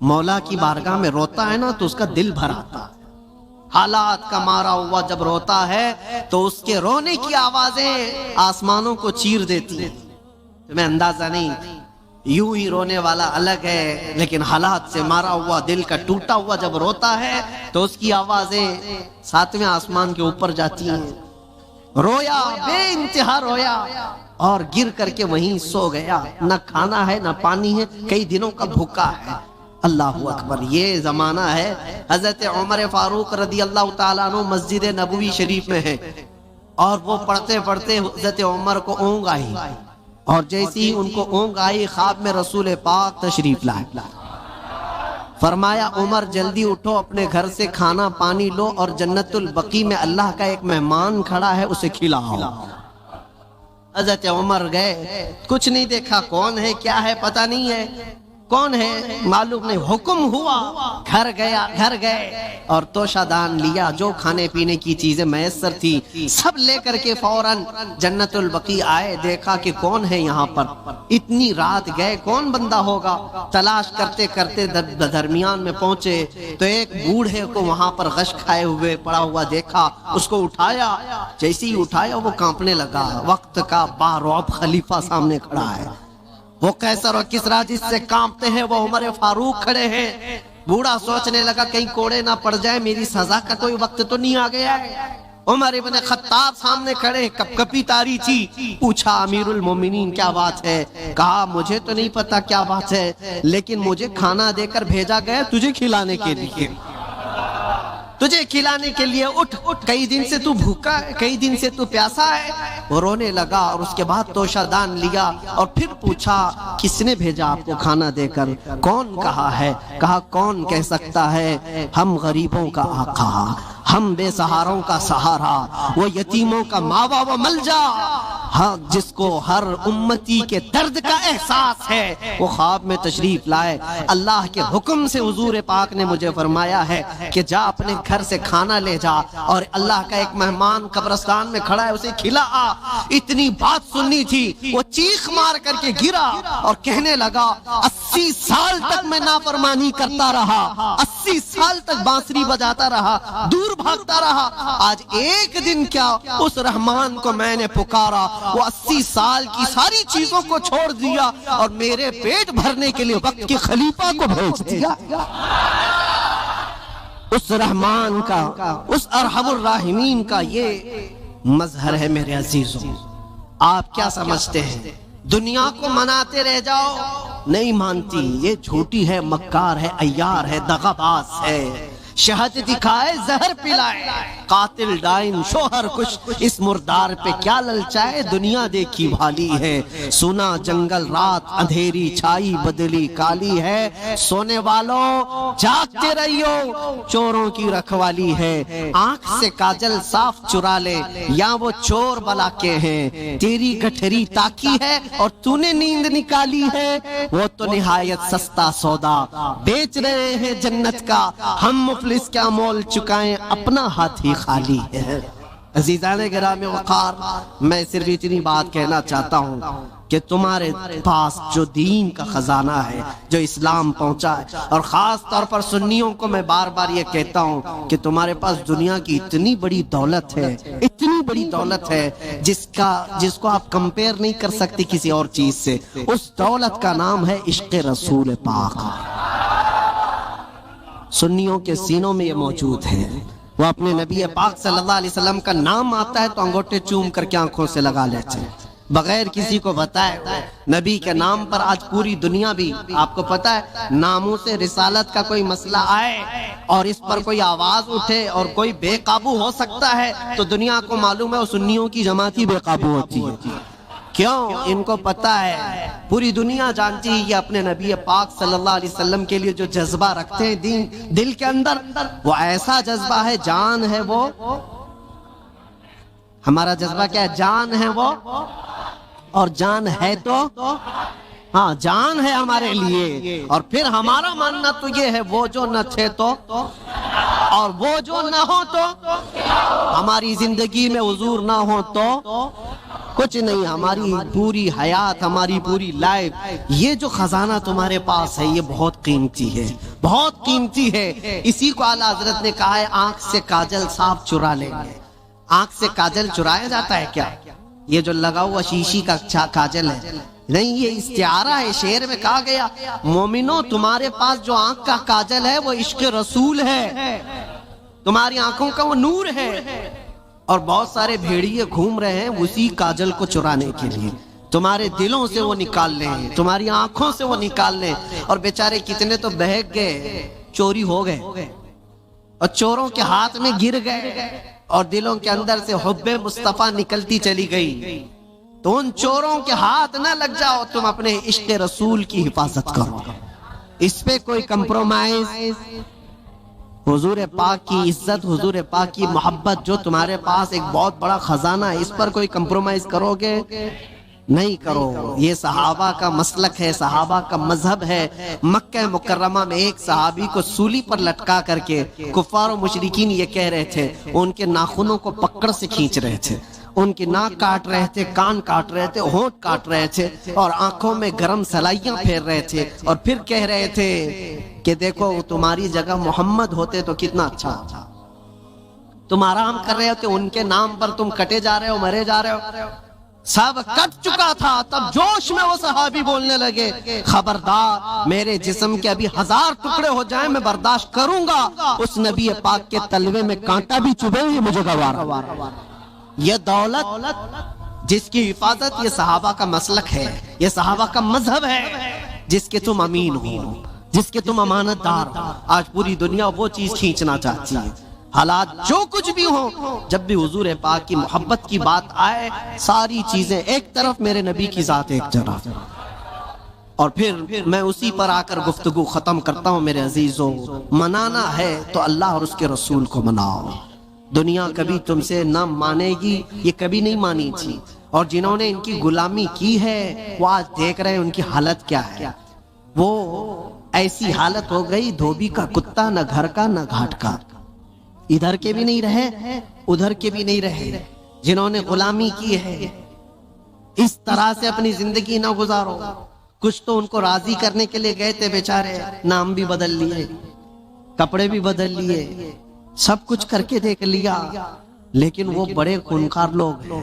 مولا کی بارگاہ میں روتا ہے نا تو اس کا دل بھر آتا ہے۔ حالات کا مارا ہوا جب روتا ہے تو اس کے رونے کی آوازیں آسمانوں کو چیر دیتی ہیں۔ تمہیں اندازہ نہیں، یوں ہی رونے والا الگ ہے، لیکن حالات سے مارا ہوا دل کا ٹوٹا ہوا جب روتا ہے تو اس کی آوازیں 7ویں آسمان کے اوپر جاتی ہیں۔ رویا، بے انتہا رویا، اور گر کر کے وہیں سو گیا۔ نہ کھانا ہے نہ پانی ہے، کئی دنوں کا بھوکا ہے۔ اللہ اکبر، یہ زمانہ ہے۔ حضرت عمر فاروق رضی اللہ تعالیٰ عنہ مسجد نبوی شریف میں ہے، اور وہ پڑھتے پڑھتے حضرت عمر کو اونگ آئی، اور جیسی ان کو اونگ آئی خواب میں رسول پاک تشریف لائے۔ فرمایا عمر جلدی اٹھو، اپنے گھر سے کھانا پانی لو، اور جنت البقیع میں اللہ کا ایک مہمان کھڑا ہے، اسے کھلاؤ۔ حضرت عمر گئے، کچھ نہیں دیکھا، کون ہے کیا ہے پتہ نہیں ہے، کون ہے معلوم نہیں، حکم ہوا، گھر گئے اور توشہ دان لیا، جو کھانے پینے کی چیزیں میسر تھی سب لے کر کے فوراً جنت البقیع آئے۔ دیکھا کہ کون ہے یہاں پر، اتنی رات گئے، کون بندہ ہوگا؟ تلاش کرتے کرتے درمیان میں پہنچے تو ایک بوڑھے کو وہاں پر غش کھائے ہوئے پڑا ہوا دیکھا، اس کو اٹھایا، جیسے ہی اٹھایا وہ کانپنے لگا۔ وقت کا بارعب خلیفہ سامنے کھڑا ہے، وہ قیصر اور کسریٰ جس سے کانپتے ہیں وہ عمر فاروق کھڑے ہیں۔ بوڑھا سوچنے لگا کہیں کوڑے نہ پڑ جائے، میری سزا کا کوئی وقت تو نہیں آ گیا ہے۔ عمر ابن خطاب سامنے کھڑے، کپ کپی تاری تھی۔ پوچھا امیر المومنین کیا بات ہے؟ کہا مجھے تو نہیں پتا کیا بات ہے، لیکن مجھے کھانا دے کر بھیجا گیا تجھے کھلانے کے لیے، تجھے کھلانے کے لیے، اٹھ اٹھ، کئی دن سے تو بھوکا ہے، کئی دن سے تو پیاسا ہے۔ وہ رونے لگا اور اس کے بعد توشہ دان لیا اور پھر پوچھا کس نے بھیجا آپ کو کھانا دے کر؟ کون کہا ہے؟ کہا کون کہہ سکتا ہے، ہم غریبوں کا آقا، ہم بے سہاروں کا سہارا، وہ یتیموں کا ماوا و ملجا، ہاں جس کو ہر امتی کے درد کا احساس ہے وہ خواب میں تشریف لائے۔ اللہ کے حکم سے حضور پاک نے مجھے فرمایا ہے کہ جا اپنے گھر سے کھانا لے جا، اور اللہ کا ایک مہمان قبرستان میں کھڑا ہے اسے کھلا آ۔ اتنی بات سننی تھی، وہ چیخ مار کر کے گرا اور کہنے لگا 80 سال تک میں نافرمانی کرتا رہا، 80 سال تک بانسری بجاتا رہا، دور بھاگتا رہا، آج ایک دن کیا اس رحمان کو میں نے پکارا، وہ 80 سال کی ساری چیزوں کو چھوڑ دیا اور میرے پیٹ بھرنے کے لیے وقت کے خلیفہ کو بھیج دیا۔ اس رحمان کا، اس ارحم الراحمین کا یہ مظہر ہے میرے عزیزوں۔ آپ کیا سمجھتے ہیں دنیا کو مناتے رہ جاؤ؟ نہیں مانتی، یہ جھوٹی ہے، مکار ہے، عیار ہے، دغاباز ہے، شہد دکھائے زہر پلائے، قاتل ڈائن شوہر کش، اس مردار پہ کیا للچائے، دنیا دیکھی بھالی ہے، سنا جنگل رات اندھیری چھائی بدلی کالی ہے، سونے والوں جاگتے رہیو چوروں کی رکھوالی ہے، آنکھ سے کاجل صاف چرا لے یا وہ چور بلا کے ہیں، تیری گٹھری تاکی ہے اور تو نے نیند نکالی ہے، وہ تو نہایت سستا سودا بیچ رہے ہیں جنت کا، ہم مفلس کیا مول چکائیں اپنا ہاتھ ہی خالی ہے۔ عزیزان گرامی وقار، میں صرف اتنی بات کہنا چاہتا ہوں کہ تمہارے پاس جو دین کا خزانہ ہے، جو اسلام پہنچا ہے، اور خاص طور پر سنیوں کو میں بار بار یہ کہتا ہوں کہ تمہارے پاس دنیا کی اتنی بڑی دولت ہے، اتنی بڑی دولت ہے جس کو آپ کمپیئر نہیں کر سکتے کسی اور چیز سے، اس دولت کا نام ہے عشق رسول پاک۔ سنیوں کے سینوں میں یہ موجود ہے، وہ اپنے نبی پاک صلی اللہ علیہ وسلم کا نام آتا ہے تو انگوٹھے چوم کر کے آنکھوں سے لگا لیتے ہیں بغیر کسی کو بتائے۔ نبی کے نام پر آج پوری دنیا بھی، آپ کو پتا ہے، ناموں سے رسالت کا کوئی مسئلہ آئے اور اس پر کوئی آواز اٹھے اور کوئی بے قابو ہو سکتا ہے تو دنیا کو معلوم ہے وہ سنیوں کی جماعت ہی بے قابو ہوتی ہے۔ کیوں؟ ان کو پتا ہے، پوری دنیا جانتی ہے یہ اپنے نبی پاک صلی اللہ علیہ وسلم کے لیے جو جذبہ رکھتے ہیں دل کے اندر، وہ ایسا جذبہ ہے، جان ہے وہ۔ ہمارا جذبہ کیا ہے؟ جان ہے وہ، اور جان ہے تو ہاں جان ہے ہمارے لیے، اور پھر ہمارا ماننا تو یہ ہے وہ جو نہ تھے تو اور وہ جو نہ ہو تو، ہماری زندگی میں حضور نہ ہو تو کچھ نہیں، ہماری پوری حیات، ہماری پوری لائف، یہ جو خزانہ تمہارے پاس ہے یہ بہت قیمتی ہے، بہت قیمتی ہے۔ اسی کو اعلیٰ حضرت نے کہا ہے آنکھ سے کاجل صاف چرا لیں گے۔ آنکھ سے کاجل چرایا جاتا ہے کیا؟ یہ جو لگا ہوا شیشی کا کاجل ہے نہیں، یہ استعارہ ہے، شعر میں کہا گیا مومنو تمہارے پاس جو آنکھ کا کاجل ہے وہ عشق رسول ہے، تمہاری آنکھوں کا وہ نور ہے، اور بہت سارے بھیڑیے گھوم رہے ہیں اسی کاجل کو چرانے کے لیے، تمہارے دلوں سے وہ نکال لیں، تمہاری آنکھوں سے وہ نکال لیں، اور بیچارے کتنے تو بہک گئے، چوری ہو گئے اور چوروں کے ہاتھ میں گر گئے اور دلوں کے اندر سے حب مصطفیٰ نکلتی چلی گئی۔ تو ان چوروں کے ہاتھ نہ لگ جاؤ، تم اپنے عشق رسول کی حفاظت کرو، اس پہ کوئی کمپرومائز۔ حضور پاک کی عزت، حضور پاک کی محبت جو تمہارے پاس ایک بہت بڑا خزانہ ہے، اس پر کوئی کمپرومائز کرو گے؟ نہیں کرو۔ یہ صحابہ کا مسلک ہے، صحابہ کا مذہب ہے۔ مکہ مکرمہ میں ایک صحابی کو سولی پر لٹکا کر کے کفار و مشرکین یہ کہہ رہے تھے، ان کے ناخنوں کو پکڑ سے کھینچ رہے تھے، ان کی ناک کاٹ رہے تھے، کان کاٹ رہے تھے، ہونٹ کاٹ رہے تھے، اور آنکھوں میں گرم سلائیاں پھیر رہے تھے، اور پھر کہہ رہے تھے کہ دیکھو تمہاری جگہ محمد ہوتے تو کتنا اچھا ہوتا، تم آرام کر رہے ہوتے، ان کے نام پر تم کٹے جا رہے ہو، مرے جا رہے ہو۔ سب کٹ چکا تھا، تب جوش میں وہ صحابی بولنے لگے خبردار، میرے جسم کے ابھی 1000 ٹکڑے ہو جائیں میں برداشت کروں گا، اس نبی پاک کے تلوے میں کانٹا بھی چبھے یہ مجھے گوارا۔ یہ دولت جس کی حفاظت یہ صحابہ کا مسلک ہے، یہ صحابہ کا مذہب ہے، جس کے تم امین ہو، جس کے تم امانت دار ہو۔ آج پوری دنیا وہ چیز کھینچنا چاہتی ہے، حالات جو کچھ بھی ہوں، جب بھی حضور پاک کی محبت کی بات آئے ساری چیزیں ایک طرف، میرے نبی کی ذات ایک طرف۔ اور پھر میں اسی پر آ کر گفتگو ختم کرتا ہوں۔ میرے عزیزوں، منانا ہے تو اللہ اور اس کے رسول کو مناؤ، دنیا کبھی تم سے نہ مانے گی، یہ کبھی نہیں مانی تھی، اور جنہوں نے ان کی غلامی کی ہے وہ آج دیکھ رہے ہیں ان کی حالت کیا ہے۔ وہ ایسی حالت ہو گئی دھوبی کا کتا، نہ گھر کا نہ گھاٹ کا، ادھر کے بھی نہیں رہے ادھر کے بھی نہیں رہے۔ جنہوں نے غلامی کی ہے اس طرح سے اپنی زندگی نہ گزارو۔ کچھ تو ان کو راضی کرنے کے لیے گئے تھے بیچارے، نام بھی بدل لیے، کپڑے بھی بدل لیے، سب کچھ کر کے دیکھ لیا، لیکن وہ بڑے خونخوار لوگ ہیں،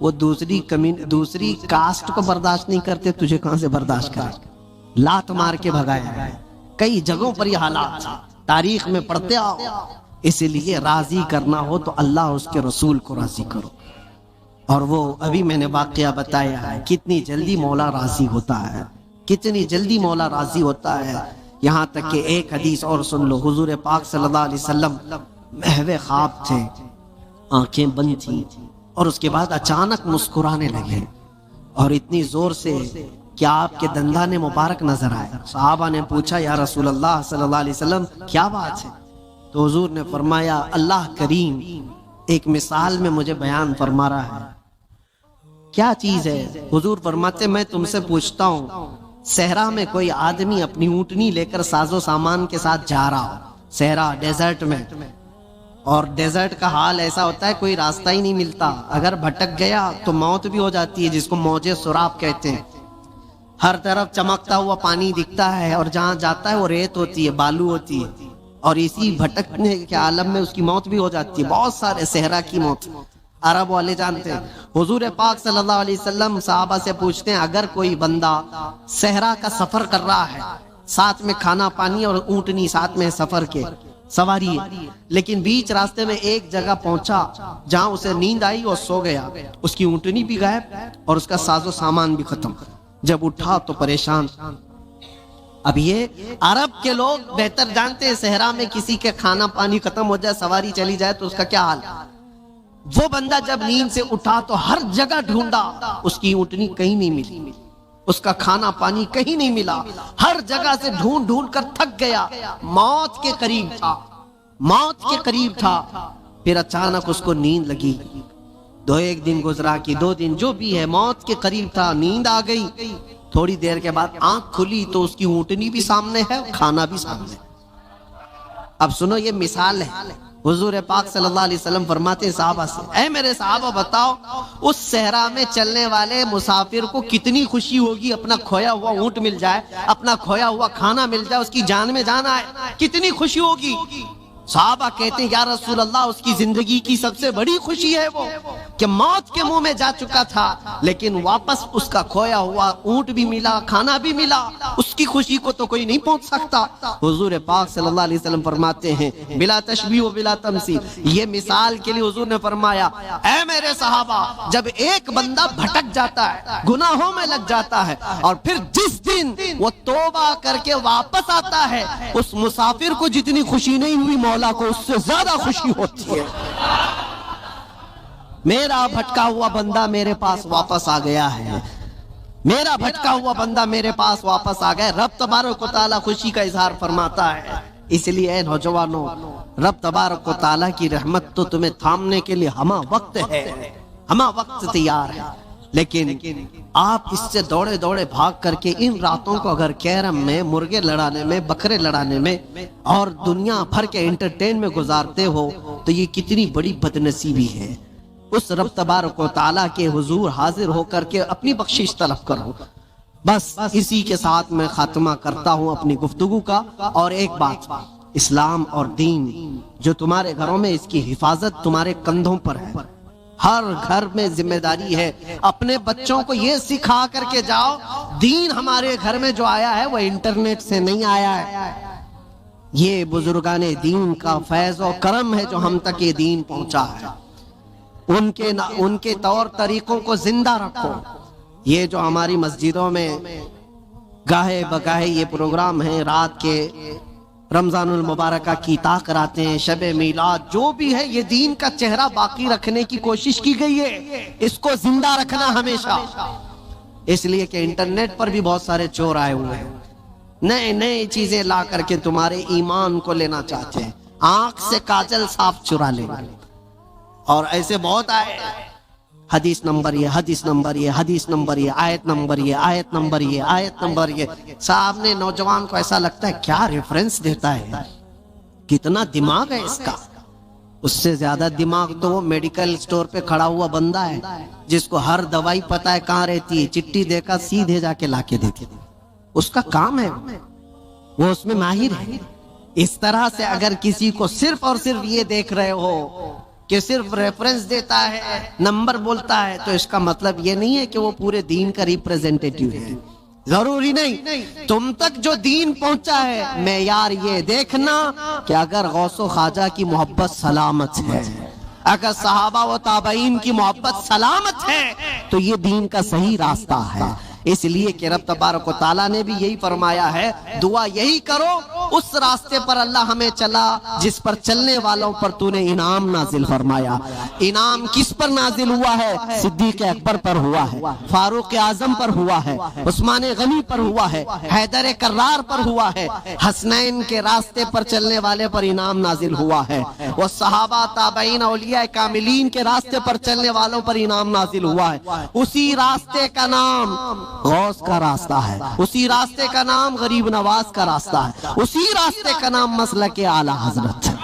وہ دوسری کاسٹ کو برداشت نہیں کرتے، تجھے کہاں سے برداشت کرے، لات مار کے بھگایا ہے۔ کئی جگہوں پر یہ حالات تاریخ میں پڑھتے آؤ۔ اس لیے راضی کرنا ہو تو اللہ اور اس کے رسول کو راضی کرو۔ اور وہ ابھی میں نے واقعہ بتایا ہے، کتنی جلدی مولا راضی ہوتا ہے، کتنی جلدی مولا راضی ہوتا ہے۔ یہاں تک کہ ایک حدیث اور سن لو، حضور پاک صلی اللہ علیہ وسلم محو خواب تھے، آنکھیں بند تھیں، اور اس کے بعد اچانک مسکرانے لگے، اور اتنی زور سے کہ آپ کے دندان مبارک نظر آئے۔ صحابہ نے پوچھا یا رسول اللہ صلی اللہ علیہ وسلم کیا بات ہے؟ تو حضور نے فرمایا اللہ کریم ایک مثال میں مجھے بیان فرما رہا ہے۔ کیا چیز ہے؟ حضور فرماتے میں تم سے پوچھتا ہوں، صحرا میں کوئی آدمی اپنی اونٹنی لے کر ساز و سامان کے ساتھ جا رہا ہو، صحرا ڈیزرٹ میں، اور ڈیزرٹ کا حال ایسا ہوتا ہے کوئی راستہ ہی نہیں ملتا، اگر بھٹک گیا تو موت بھی ہو جاتی ہے، جس کو موج سراب کہتے ہیں۔ ہر طرف چمکتا ہوا پانی دکھتا ہے، اور جہاں جاتا ہے وہ ریت ہوتی ہے، بالو ہوتی ہے، اور اسی بھٹکنے کے عالم میں اس کی موت بھی ہو جاتی ہے۔ بہت سارے صحرا کی موت عرب والے جانتے ہیں۔ حضور پاک صلی اللہ علیہ وسلم صحابہ سے پوچھتے ہیں اگر کوئی بندہ صحرا کا سفر کر رہا ہے، ساتھ میں کھانا پانی اور اونٹنی ساتھ میں سفر کے سواری ہے، لیکن بیچ راستے میں ایک جگہ پہنچا جہاں اسے نیند آئی اور سو گیا، اس کی اونٹنی بھی غائب اور اس کا ساز و سامان بھی ختم، جب اٹھا تو پریشان۔ اب یہ عرب کے لوگ بہتر جانتے ہیں، صحرا میں کسی کے کھانا پانی ختم ہو جائے، سواری چلی جائے تو اس کا کیا حال ہے۔ وہ بندہ جب نیند سے اٹھا تو ہر جگہ ڈھونڈا، اس کی اونٹنی کہیں نہیں ملی، اس کا کھانا پانی کہیں نہیں ملا، ہر جگہ سے ڈھونڈ ڈھونڈ کر تھک گیا، موت کے قریب تھا، موت کے قریب تھا۔ پھر اچانک اس کو نیند لگی، ایک دن گزرا کہ 2 دن، جو بھی ہے موت کے قریب تھا، نیند آ گئی۔ تھوڑی دیر کے بعد آنکھ کھلی تو اس کی اونٹنی بھی سامنے ہے، کھانا بھی سامنے۔ اب سنو یہ مثال ہے، حضور پاک صلی اللہ علیہ وسلم فرماتے ہیں صحابہ سے، اے میرے صحابہ بتاؤ اس صحرا میں چلنے والے مسافر کو کتنی خوشی ہوگی اپنا کھویا ہوا اونٹ مل جائے، اپنا کھویا ہوا کھانا مل جائے، اس کی جان میں جان آئے، کتنی خوشی ہوگی۔ صحابہ کہتے ہیں یا رسول اللہ اس کی زندگی کی سب سے بڑی خوشی ہے وہ کہ موت کے منہ میں جا چکا تھا، لیکن واپس اس کا کھویا ہوا اونٹ بھی ملا، کھانا بھی ملا، اس کی خوشی کو تو کوئی نہیں پہنچ سکتا۔ حضور پاک صلی اللہ علیہ وسلم فرماتے ہیں بلا تشبیہ و بلا تمثیل، یہ مثال کے لیے حضور نے فرمایا اے میرے صحابہ جب ایک بندہ بھٹک جاتا ہے، گناہوں میں لگ جاتا ہے، اور پھر جس دن وہ توبہ کر کے واپس آتا ہے، اس مسافر کو جتنی خوشی نہیں ہوئی مولا کو اس سے زیادہ خوشی ہوتی ہے۔ میرا بھٹکا ہوا بندہ میرے پاس واپس آ گیا ہے، میرا بھٹکا ہوا بندہ میرے پاس واپس آ گیا۔ رب تبارک و تعالیٰ خوشی کا اظہار فرماتا ہے۔ اس لیے اے نوجوانوں، رب تبارک و تعالیٰ کی رحمت تو تمہیں تھامنے کے لیے ہمہ وقت ہے، ہمہ وقت تیار ہے، لیکن آپ اس سے دوڑے دوڑے بھاگ کر کے ان راتوں کو اگر کیرم میں، مرغے لڑانے میں، بکرے لڑانے میں اور دنیا بھر کے انٹرٹین میں گزارتے ہو تو یہ کتنی بڑی بدنصیبی ہے۔ اس رب تبارک و تعالیٰ کے حضور حاضر ہو کر کے اپنی بخشش طلب کرو۔ بس اسی کے ساتھ میں خاتمہ کرتا ہوں اپنی گفتگو کا، اور ایک بات، اسلام اور دین جو تمہارے گھروں میں، اس کی حفاظت تمہارے کندھوں پر ہے۔ ہر گھر میں ذمہ داری ہے اپنے بچوں کو یہ سکھا کر کے جاؤ دین ہمارے گھر میں جو آیا ہے وہ انٹرنیٹ سے نہیں آیا ہے، یہ بزرگان دین کا فیض و کرم ہے جو ہم تک یہ دین پہنچا ہے۔ ان کے طور طریقوں کو زندہ رکھو۔ یہ جو ہماری مسجدوں میں گاہے بگاہے یہ پروگرام ہیں، رات کے رمضان المبارکہ کی طاق کراتے ہیں، شب میلاد، جو بھی ہے یہ دین کا چہرہ باقی رکھنے کی کوشش کی گئی ہے، اس کو زندہ رکھنا ہمیشہ۔ اس لیے کہ انٹرنیٹ پر بھی بہت سارے چور آئے ہوئے ہیں، نئے نئے چیزیں لا کر کے تمہارے ایمان کو لینا چاہتے ہیں، آنکھ سے کاجل صاف چرا لیں گے، اور ایسے بہت آئے، حدیث نمبر یہ، حدیث نمبر یہ، حدیث نمبر یہ، آیت نمبر یہ، آیت نمبر یہ، آیت نمبر یہ۔ صاحب نے نوجوان کو ایسا لگتا ہے کیا ریفرنس دیتا ہے، کتنا دماغ ہے اس کا۔ اس سے زیادہ دماغ تو وہ میڈیکل سٹور پہ کھڑا ہوا بندہ ہے جس کو ہر دوائی پتہ ہے کہاں رہتی ہے، چٹی دے کر سیدھے جا کے لا کے دیتے، اس کا کام ہے، وہ اس میں ماہر ہے۔ اس طرح سے اگر کسی کو صرف اور صرف یہ دیکھ رہے ہو کہ صرف ریفرنس دیتا ہے، نمبر بولتا ہے، تو اس کا مطلب یہ نہیں ہے کہ وہ پورے دین کا ریپریزنٹیٹیو ہے، ضروری نہیں۔ تم تک جو دین پہنچا ہے معیار یہ دیکھنا کہ اگر غوث و خواجہ کی محبت سلامت ہے، اگر صحابہ و تابعین کی محبت سلامت ہے، تو یہ دین کا صحیح راستہ ہے۔ اس لیے کہ رب تبارک و تعالیٰ نے بھی یہی فرمایا ہے، دعا یہی کرو اس راستے پر اللہ ہمیں چلا جس پر چلنے والوں پر تو نے انعام نازل فرمایا۔ انعام کس پر نازل ہوا ہے؟ صدیق اکبر پر ہوا ہے، فاروق اعظم پر ہوا ہے، عثمان غنی پر ہوا ہے، حیدر کرار پر ہوا ہے، حسنین کے راستے پر چلنے والے پر انعام نازل ہوا ہے، وہ صحابہ تابعین اولیاء کاملین کے راستے پر چلنے والوں پر انعام نازل ہوا ہے۔ اسی راستے کا نام غوث کا راستہ ہے، اسی راستے کا نام غریب نواز کا راستہ ہے، اسی راستے کا نام مسلک اعلی حضرت ہے۔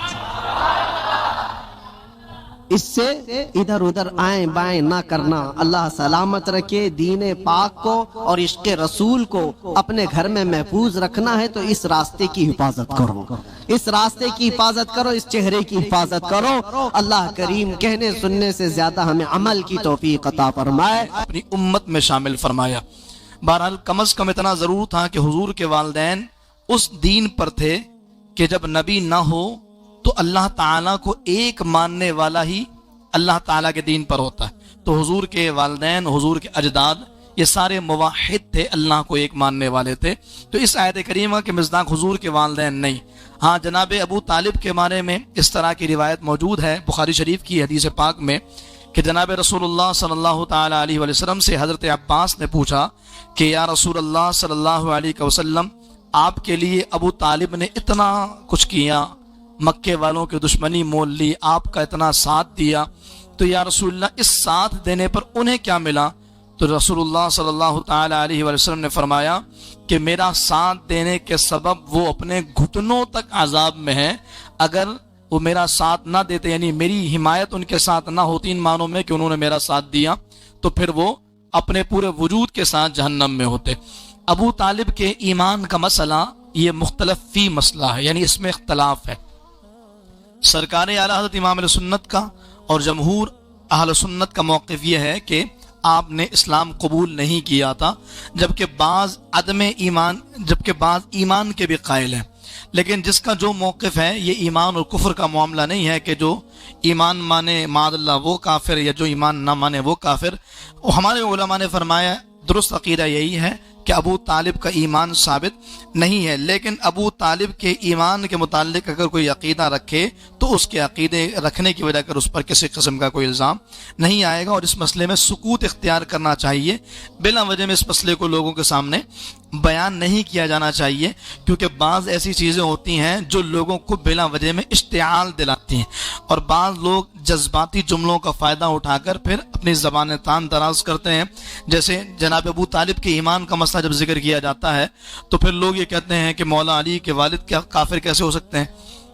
اس سے ادھر ادھر آئیں بائیں نہ کرنا۔ اللہ سلامت رکھے دین پاک کو اور عشق رسول کو اپنے گھر میں محفوظ رکھنا ہے تو اس راستے کی حفاظت کرو، اس راستے کی حفاظت کرو، اس چہرے کی حفاظت کرو۔ اللہ کریم کہنے سننے سے زیادہ ہمیں عمل کی توفیق عطا فرمائے، اپنی امت میں شامل فرمایا۔ بہرحال کم از کم اتنا ضرور تھا کہ حضور کے والدین اس دین پر تھے کہ جب نبی نہ ہو تو اللہ تعالیٰ کو ایک ماننے والا ہی اللہ تعالیٰ کے دین پر ہوتا ہے۔ تو حضور کے والدین، حضور کے اجداد، یہ سارے موحد تھے، اللہ کو ایک ماننے والے تھے۔ تو اس آیت کریمہ کے مصداق حضور کے والدین نہیں۔ ہاں، جناب ابو طالب کے بارے میں اس طرح کی روایت موجود ہے بخاری شریف کی حدیث پاک میں کہ جناب رسول اللہ صلی اللہ تعالیٰ علیہ وسلم سے حضرت عباس نے پوچھا کہ یا رسول اللہ صلی اللہ علیہ وسلم، آپ کے لیے ابو طالب نے اتنا کچھ کیا، مکے والوں کی دشمنی مول لی، آپ کا اتنا ساتھ دیا، تو یا رسول اللہ اس ساتھ دینے پر انہیں کیا ملا؟ تو رسول اللہ صلی اللہ تعالیٰ علیہ وسلم نے فرمایا کہ میرا ساتھ دینے کے سبب وہ اپنے گھٹنوں تک عذاب میں ہیں، اگر وہ میرا ساتھ نہ دیتے، یعنی میری حمایت ان کے ساتھ نہ ہوتی ان معنوں میں کہ انہوں نے میرا ساتھ دیا، تو پھر وہ اپنے پورے وجود کے ساتھ جہنم میں ہوتے۔ ابو طالب کے ایمان کا مسئلہ یہ مختلف فی مسئلہ ہے، یعنی اس میں اختلاف ہے۔ سرکار اعلیٰ حضرت امام علیہ سنت کا اور جمہور اہل سنت کا موقف یہ ہے کہ آپ نے اسلام قبول نہیں کیا تھا، جبکہ بعض ایمان کے بھی قائل ہیں۔ لیکن جس کا جو موقف ہے، یہ ایمان اور کفر کا معاملہ نہیں ہے کہ جو ایمان مانے معاذ اللہ وہ کافر، یا جو ایمان نہ مانے وہ کافر۔ ہمارے علماء نے فرمایا درست عقیدہ یہی ہے کہ ابو طالب کا ایمان ثابت نہیں ہے، لیکن ابو طالب کے ایمان کے متعلق اگر کوئی عقیدہ رکھے تو اس کے عقیدے رکھنے کی وجہ کر اس پر کسی قسم کا کوئی الزام نہیں آئے گا، اور اس مسئلے میں سکوت اختیار کرنا چاہیے۔ بلا وجہ میں اس مسئلے کو لوگوں کے سامنے بیان نہیں کیا جانا چاہیے، کیونکہ بعض ایسی چیزیں ہوتی ہیں جو لوگوں کو بلا وجہ میں اشتعال دلاتی ہیں، اور بعض لوگ جذباتی جملوں کا فائدہ اٹھا کر پھر اپنی زبانیں تان دراز کرتے ہیں۔ جیسے جناب ابو طالب کے ایمان کا مسئلہ جب ذکر کیا جاتا ہے تو پھر لوگ یہ کہتے ہیں کہ مولا علی کے والد کیا کافر کیسے ہو سکتے ہیں؟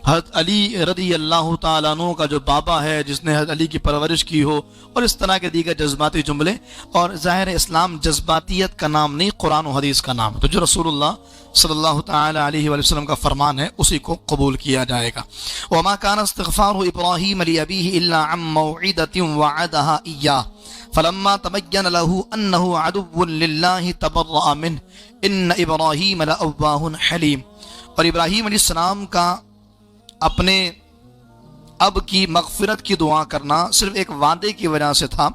حضرت علی رضی اللہ تعالیٰ عنہ کا جو بابا ہے جس نے حضرت علی کی پرورش کی ہو، اور اس طرح کے دیگر جذباتی جملے، اور ظاہر اسلام جذباتیت کا نام نہیں، قرآن و حدیث کا نام ہے۔ تو جو رسول اللہ صلی اللہ تعالیٰ علیہ وسلم کا فرمان ہے اسی کو قبول کیا جائے گا۔ وما كان استغفار ابراہیم لأبیہ الا عن موعدۃ وعدها ایاہ فلما تبین له انه عدو للہ تبرأ منہ ان ابراہیم لأواہ حلیم۔ اور ابراہیم علیہ السلام کا اپنے اب کی مغفرت کی دعا کرنا صرف ایک وعدے کی وجہ سے تھا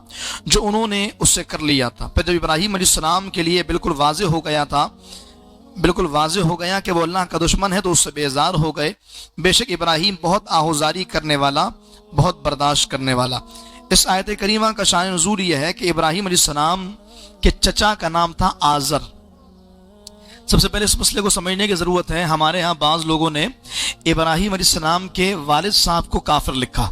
جو انہوں نے اس سے کر لیا تھا۔ پھر جب ابراہیم علیہ السلام کے لیے بالکل واضح ہو گیا کہ وہ اللہ کا دشمن ہے تو اس سے بیزار ہو گئے۔ بے شک ابراہیم بہت آہوزاری کرنے والا، بہت برداشت کرنے والا۔ اس آیت کریمہ کا شان نزول یہ ہے کہ ابراہیم علیہ السلام کے چچا کا نام تھا آزر۔ سب سے پہلے اس مسئلے کو سمجھنے کی ضرورت ہے۔ ہمارے ہاں بعض لوگوں نے ابراہیم علیہ السلام کے والد صاحب کو کافر لکھا،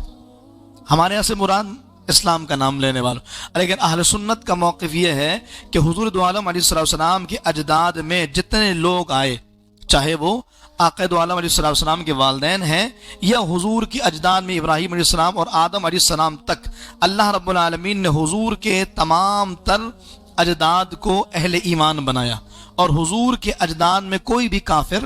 ہمارے یہاں سے مراد اسلام کا نام لینے والوں، لیکن اہل سنت کا موقف یہ ہے کہ حضور دو عالم علیہ الصلوۃ والسلام کے اجداد میں جتنے لوگ آئے، چاہے وہ آقا دو عالم علیہ الصلوۃ والسلام کے والدین ہیں یا حضور کی اجداد میں ابراہیم علیہ السلام اور آدم علیہ السلام تک، اللہ رب العالمین نے حضور کے تمام تر اجداد کو اہل ایمان بنایا، اور حضور کے اجداد میں کوئی بھی کافر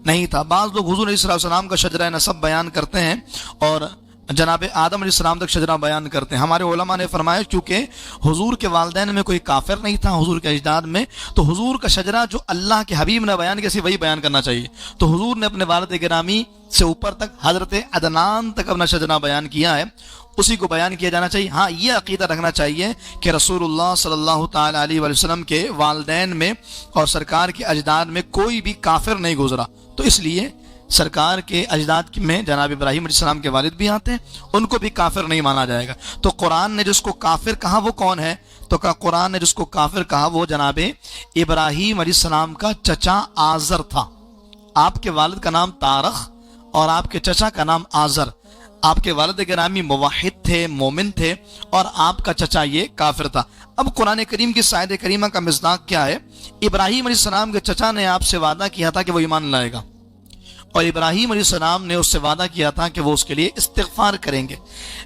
نہیں تھا۔ بعض لوگ حضور علیہ الصلوۃ والسلام کا شجرہ نسب بیان کرتے ہیں اور جناب آدم علیہ السلام تک شجرہ بیان کرتے ہیں۔ ہمارے علماء نے فرمایا کیونکہ حضور کے والدین میں کوئی کافر نہیں تھا حضور کے اجداد میں، تو حضور کا شجرہ جو اللہ کے حبیب نے بیان کیا سی وہی بیان کرنا چاہیے، تو حضور نے اپنے والد گرامی سے اوپر تک حضرت عدنان تک اپنا شجرہ بیان کیا ہے، اسی کو بیان کیا جانا چاہیے۔ ہاں یہ عقیدہ رکھنا چاہیے کہ رسول اللہ صلی اللہ تعالی علیہ وآلہ وسلم کے والدین میں اور سرکار کے اجداد میں کوئی بھی کافر نہیں گزرا، تو اس لیے سرکار کے اجداد میں جناب ابراہیم علیہ السلام کے والد بھی آتے ہیں، ان کو بھی کافر نہیں مانا جائے گا۔ تو قرآن نے جس کو کافر کہا وہ کون ہے؟ تو قرآن نے جس کو کافر کہا وہ جناب ابراہیم علیہ السلام کا چچا آزر تھا۔ آپ کے والد کا نام تارخ اور آپ کے چچا کا نام آزر، آپ کے والد گرامی موحد تھے، مومن تھے، اور آپ کا چچا یہ کافر تھا۔ اب قرآن کریم کی آیت کریمہ کا مصداق کیا ہے؟ ابراہیم علیہ السلام کے چچا نے آپ سے وعدہ کیا تھا کہ وہ ایمان لائے گا، اور ابراہیم علیہ السلام نے اس سے وعدہ کیا تھا کہ وہ اس کے لیے استغفار کریں گے،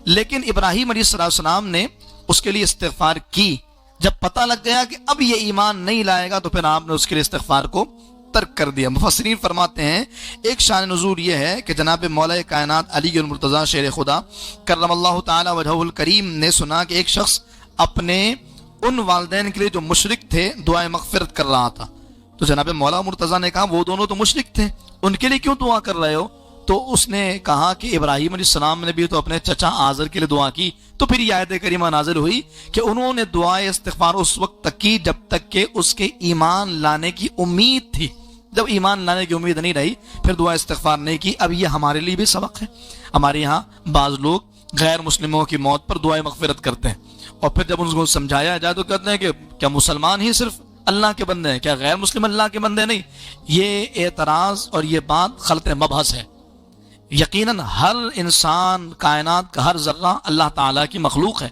لیکن ابراہیم علیہ السلام نے اس کے لیے استغفار کی۔ جب پتہ لگ گیا کہ اب یہ ایمان نہیں لائے گا تو پھر آپ نے اس کے لیے استغفار کو ترک کر دیا۔ مفسرین فرماتے ہیں ایک شان نزول یہ ہے کہ جناب مولا کائنات علی المرتضیٰ شیر خدا کرم اللہ تعالی وجہہ الکریم نے سنا کہ ایک شخص اپنے ان والدین کے لیے جو مشرک تھے دعائیں مغفرت کر رہا تھا، تو جناب مولا مرتضیٰ نے کہا وہ دونوں تو مشرک تھے، ان کے لیے کیوں دعا کر رہے ہو؟ تو اس نے کہا کہ ابراہیم علیہ السلام نے بھی تو اپنے چچا آزر کے لیے دعا کی، تو پھر یہ آیت کریمہ نازل ہوئی کہ انہوں نے دعائے استغفار اس وقت تک کی جب تک کہ اس کے ایمان لانے کی امید تھی، جب ایمان لانے کی امید نہیں رہی پھر دعا استغفار نہیں کی۔ اب یہ ہمارے لیے بھی سبق ہے، ہمارے یہاں بعض لوگ غیر مسلموں کی موت پر دعائیں مغفرت کرتے ہیں، اور پھر جب ان کو سمجھایا جائے تو کہتے ہیں کہ کیا مسلمان ہی صرف اللہ کے بندے ہیں، کیا غیر مسلم اللہ کے بندے نہیں؟ یہ اعتراض اور یہ بات خلط مبحث ہے۔ یقیناً ہر انسان، کائنات کا ہر ذرہ اللہ تعالیٰ کی مخلوق ہے،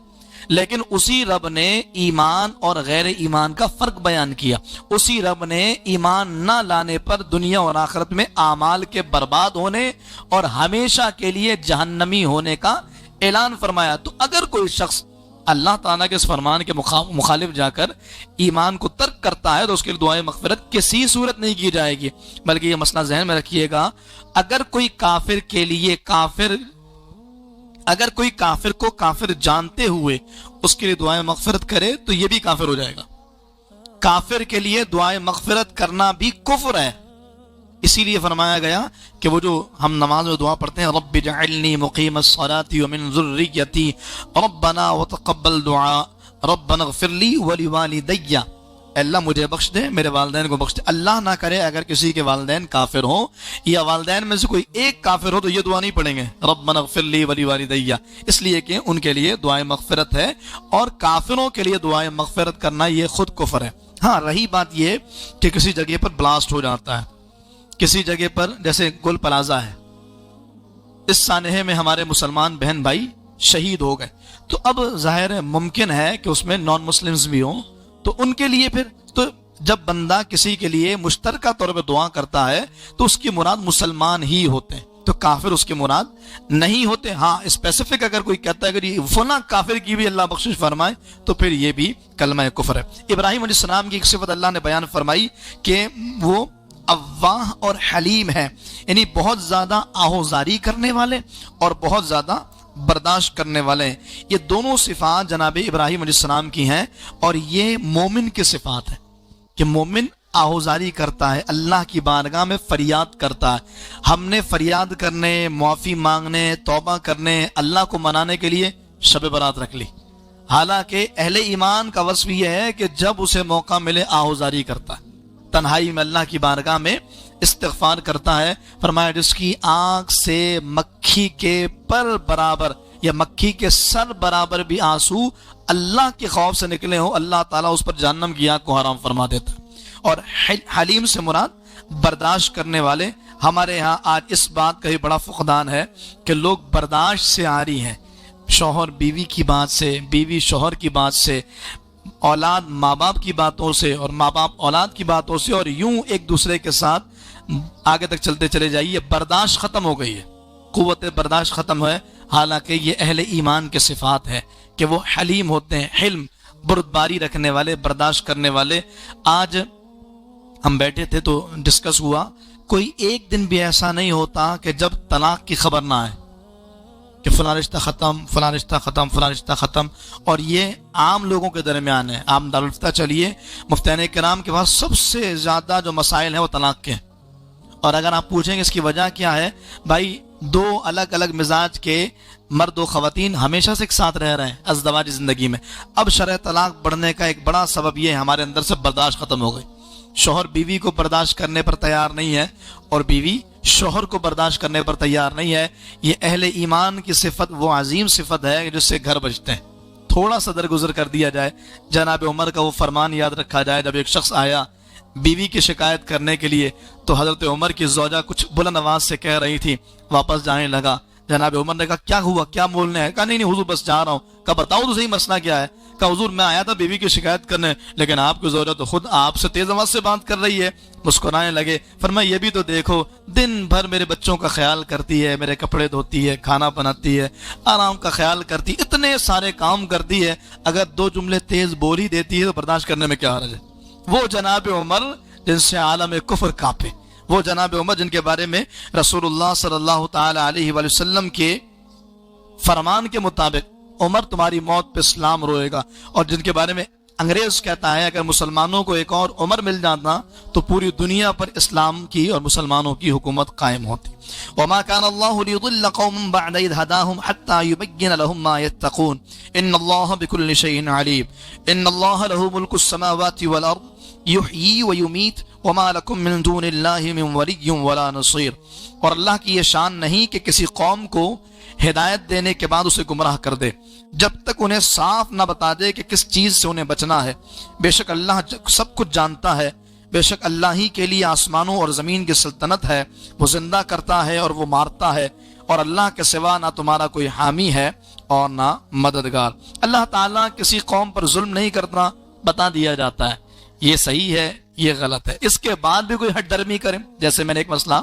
لیکن اسی رب نے ایمان اور غیر ایمان کا فرق بیان کیا، اسی رب نے ایمان نہ لانے پر دنیا اور آخرت میں اعمال کے برباد ہونے اور ہمیشہ کے لیے جہنمی ہونے کا اعلان فرمایا۔ تو اگر کوئی شخص اللہ تعالیٰ کے اس فرمان کے مخالف جا کر ایمان کو ترک کرتا ہے تو اس کے لیے دعائیں مغفرت کسی صورت نہیں کی جائے گی، بلکہ یہ مسئلہ ذہن میں رکھیے گا، اگر کوئی کافر کے لیے اگر کوئی کافر کو کافر جانتے ہوئے اس کے لیے دعائیں مغفرت کرے تو یہ بھی کافر ہو جائے گا۔ کافر کے لیے دعائیں مغفرت کرنا بھی کفر ہے، اسی لیے فرمایا گیا کہ وہ جو ہم نماز میں دعا پڑھتے ہیں رب اجعلنی مقیم الصلاۃ ومن ذریتی ربنا وتقبل دعاء ربنا اغفر لی ولوالدی، اللہ مجھے بخش دے، میرے والدین کو بخش دے۔ اللہ نہ کرے اگر کسی کے والدین کافر ہوں یا والدین میں سے کوئی ایک کافر ہو تو یہ دعا نہیں پڑھیں گے ربنا اغفر لی ولوالدی، اس لیے کہ ان کے لیے دعائیں مغفرت ہے، اور کافروں کے لیے دعائیں مغفرت کرنا یہ خود کفر ہے۔ ہاں رہی بات یہ کہ کسی جگہ پر بلاسٹ ہو جاتا ہے، کسی جگہ پر جیسے گل پلازا ہے، اس سانحے میں ہمارے مسلمان بہن بھائی شہید ہو گئے، تو اب ظاہر ممکن ہے کہ اس میں نان مسلمز بھی ہوں، تو ان کے لیے پھر تو جب بندہ کسی کے لیے مشترکہ طور پہ دعا کرتا ہے تو اس کی مراد مسلمان ہی ہوتے ہیں، تو کافر اس کی مراد نہیں ہوتے۔ ہاں اسپیسیفک اگر کوئی کہتا ہے کہ فلاں کافر کی بھی اللہ بخشش فرمائے تو پھر یہ بھی کلمہ کفر ہے۔ ابراہیم علیہ السلام کی ایک صفت اللہ نے بیان فرمائی کہ وہ اواہ اور حلیم ہے، یعنی بہت زیادہ آہوزاری کرنے والے اور بہت زیادہ برداشت کرنے والے ہیں۔ یہ دونوں صفات جناب ابراہیم علیہ السلام کی ہیں، اور یہ مومن کی صفات ہے کہ مومن آہوزاری کرتا ہے، اللہ کی بارگاہ میں فریاد کرتا ہے۔ ہم نے فریاد کرنے، معافی مانگنے، توبہ کرنے، اللہ کو منانے کے لیے شب برات رکھ لی، حالانکہ اہل ایمان کا وصف یہ ہے کہ جب اسے موقع ملے آہوزاری کرتا ہے، تنہائی میں اللہ کی بارگاہ میں استغفار کرتا ہے۔ فرمایا جس کی آنکھ سے مکھی کے پر برابر یا مکھی کے سر برابر بھی آنسو اللہ کے خوف سے نکلے ہوں، اللہ تعالیٰ اس پر جہنم کی آگ کو حرام فرما دیتا ہے۔ اور حلیم سے مراد برداشت کرنے والے۔ ہمارے ہاں آج اس بات کا ہی بڑا فقدان ہے کہ لوگ برداشت سے عاری ہیں، شوہر بیوی کی بات سے، بیوی شوہر کی بات سے، اولاد ماں باپ کی باتوں سے، اور ماں باپ اولاد کی باتوں سے، اور یوں ایک دوسرے کے ساتھ آگے تک چلتے چلے جائیے. برداشت ختم ہو گئی ہے، قوت برداشت ختم ہے. حالانکہ یہ اہل ایمان کے صفات ہے کہ وہ حلیم ہوتے ہیں، حلم، بردباری رکھنے والے، برداشت کرنے والے. آج ہم بیٹھے تھے تو ڈسکس ہوا، کوئی ایک دن بھی ایسا نہیں ہوتا کہ جب طلاق کی خبر نہ آئے کہ فلاں رشتہ ختم، فلاں رشتہ ختم، فلاں رشتہ ختم. اور یہ عام لوگوں کے درمیان ہے. عام دارالفتہ چلیے، مفتیان کرام کے پاس سب سے زیادہ جو مسائل ہیں وہ طلاق کے ہیں. اور اگر آپ پوچھیں گے اس کی وجہ کیا ہے، بھائی دو الگ الگ مزاج کے مرد و خواتین ہمیشہ سے ایک ساتھ رہ رہے ہیں ازدواجی زندگی میں. اب شرح طلاق بڑھنے کا ایک بڑا سبب یہ ہے ہمارے اندر سے برداشت ختم ہو گئی. شوہر بیوی کو برداشت کرنے پر تیار نہیں ہے، اور بیوی شوہر کو برداشت کرنے پر تیار نہیں ہے. یہ اہل ایمان کی صفت وہ عظیم صفت ہے جس سے گھر بچتے ہیں. تھوڑا سا درگزر کر دیا جائے، جناب عمر کا وہ فرمان یاد رکھا جائے. جب ایک شخص آیا بیوی کی شکایت کرنے کے لیے تو حضرت عمر کی زوجہ کچھ بلند آواز سے کہہ رہی تھی، واپس جانے لگا. جناب عمر نے کہا کیا ہوا، کیا بولنے ہے؟ کہا نہیں حضور بس جا رہا ہوں. کہا بتاؤ تو صحیح مسئلہ کیا ہے؟ کہا حضور میں آیا تھا بیوی کی شکایت کرنے، لیکن آپ کی زوجہ تو خود آپ سے تیز آواز سے بات کر رہی ہے. مسکرانے لگے. فرمایا یہ بھی تو دیکھو، دن بھر میرے بچوں کا خیال کرتی ہے، میرے کپڑے دھوتی ہے، کھانا بناتی ہے، آرام کا خیال کرتی، اتنے سارے کام کرتی ہے، اگر دو جملے تیز بول ہی دیتی ہے تو برداشت کرنے میں کیا حرج ہے؟ وہ جناب عمر جن سے عالم کفر کانپے، وہ جناب عمر جن کے بارے میں رسول اللہ صلی اللہ تعالی علیہ وآلہ وسلم کے فرمان کے مطابق عمر تمہاری موت پہ اسلام روئے گا، اور جن کے بارے میں انگریز کہتا ہے اگر مسلمانوں کو ایک اور عمر مل جاتا تو پوری دنیا پر اسلام کی اور مسلمانوں کی حکومت قائم ہوتی. وما كان الله ليضل قوما بعد إذ هداهم حتى يبين لهم ما يتقون إن الله بكل شيء عليم إن الله له ملك السماوات والأرض يحيي ويميت وما لكم من دون الله من ولي ولا نصير. اور اللہ کی یہ شان نہیں کہ کسی قوم کو ہدایت دینے کے بعد اسے گمراہ کر دے جب تک انہیں صاف نہ بتا دے کہ کس چیز سے انہیں بچنا ہے. بے شک اللہ سب کچھ جانتا ہے، بے شک اللہ ہی کے لیے آسمانوں اور زمین کی سلطنت ہے، وہ زندہ کرتا ہے اور وہ مارتا ہے، اور اللہ کے سوا نہ تمہارا کوئی حامی ہے اور نہ مددگار. اللہ تعالیٰ کسی قوم پر ظلم نہیں کرتا، بتا دیا جاتا ہے یہ صحیح ہے یہ غلط ہے. اس کے بعد بھی کوئی ہٹ درمی کرے، جیسے میں نے ایک مسئلہ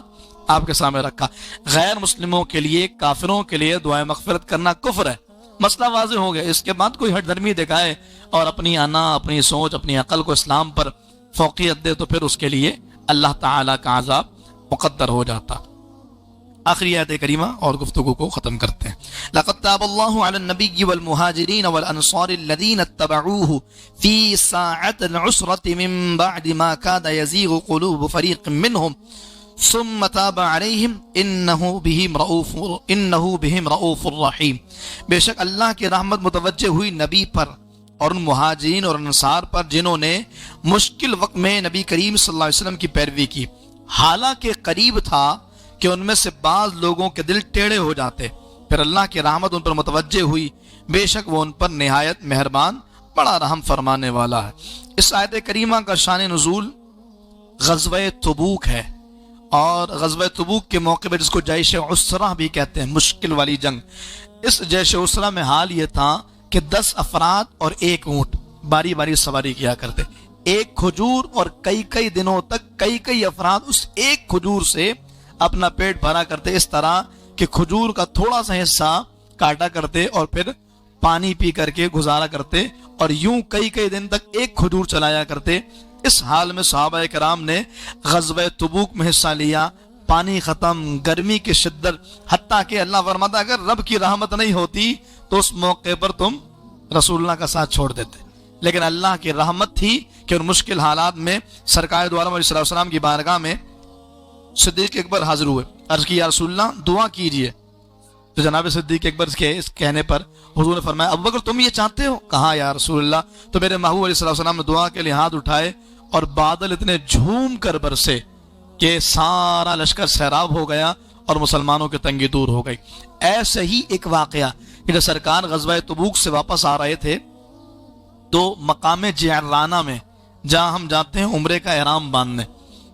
آپ کے سامنے رکھا، غیر مسلموں کے لیے، کافروں کے لیے دعائیں مغفرت کرنا کفر ہے، مسئلہ واضح ہو گیا. اس کے بعد کوئی ہٹ درمی دکھائے اور اپنی انا، اپنی سوچ، اپنی عقل کو اسلام پر فوقیت دے تو پھر اس کے لیے اللہ تعالیٰ کا عذاب مقدر ہو جاتا. آخری آیت کریمہ اور گفتگو کو ختم کرتے ہیں. لقد تاب اللہ علی النبی والمہاجرین والانصار الذین اتبعوہ فی ساعة العسرة من بعد ما کاد یزیغ قلوب فریق منہم ثم تاب علیہم انہ بہم رؤوف الرحیم. بے شک اللہ کی رحمت متوجہ ہوئی نبی پر اور ان مہاجرین اور انصار پر جنہوں نے مشکل وقت میں نبی کریم صلی اللہ علیہ وسلم کی پیروی کی. حالانکہ قریب تھا کہ ان میں سے بعض لوگوں کے دل ٹیڑھے ہو جاتے، پھر اللہ کی رحمت ان پر متوجہ ہوئی. بے شک وہ ان پر نہایت مہربان، بڑا رحم فرمانے والا ہے. اس آیت کریمہ کا شان نزول غزوہ تبوک ہے، اور غزوہ تبوک کے موقع پر جس کو جیش عسرہ بھی کہتے ہیں، مشکل والی جنگ. اس جیش عسرہ میں حال یہ تھا کہ 10 افراد اور ایک اونٹ باری باری سواری کیا کرتے. ایک کھجور اور کئی دنوں تک کئی افراد اس ایک کھجور سے اپنا پیٹ بھرا کرتے، اس طرح کہ کھجور کا تھوڑا سا حصہ کاٹا کرتے اور پھر پانی پی کر کے گزارا کرتے، اور یوں کئی دن تک ایک کھجور چلایا کرتے. اس حال میں صحابہ کرام نے غزوہ تبوک میں حصہ لیا. پانی ختم، گرمی کی شدت، حتیٰ کہ اللہ فرماتا اگر رب کی رحمت نہیں ہوتی تو اس موقع پر تم رسول اللہ کا ساتھ چھوڑ دیتے. لیکن اللہ کی رحمت تھی کہ ان مشکل حالات میں سرکار دو عالم علیہ السلام کی بارگاہ میں صدیق اکبر حاضر ہوئے. عرض کی یا رسول اللہ دعا کیجئے. تو جناب صدیق اکبر کے اس کہنے پر حضور نے فرمایا ابو بکر تم یہ چاہتے ہو؟ کہا یا رسول اللہ. تو میرے محبوب علیہ السلام نے دعا کے لیے ہاتھ اٹھائے اور بادل اتنے جھوم کر برسے کہ سارا لشکر سیراب ہو گیا اور مسلمانوں کی تنگی دور ہو گئی. ایسے ہی ایک واقعہ کہ جب سرکار غزوہ تبوک سے واپس آ رہے تھے تو مقام جعرانہ میں جہاں ہم جاتے ہیں عمرے کا احرام باندھنے،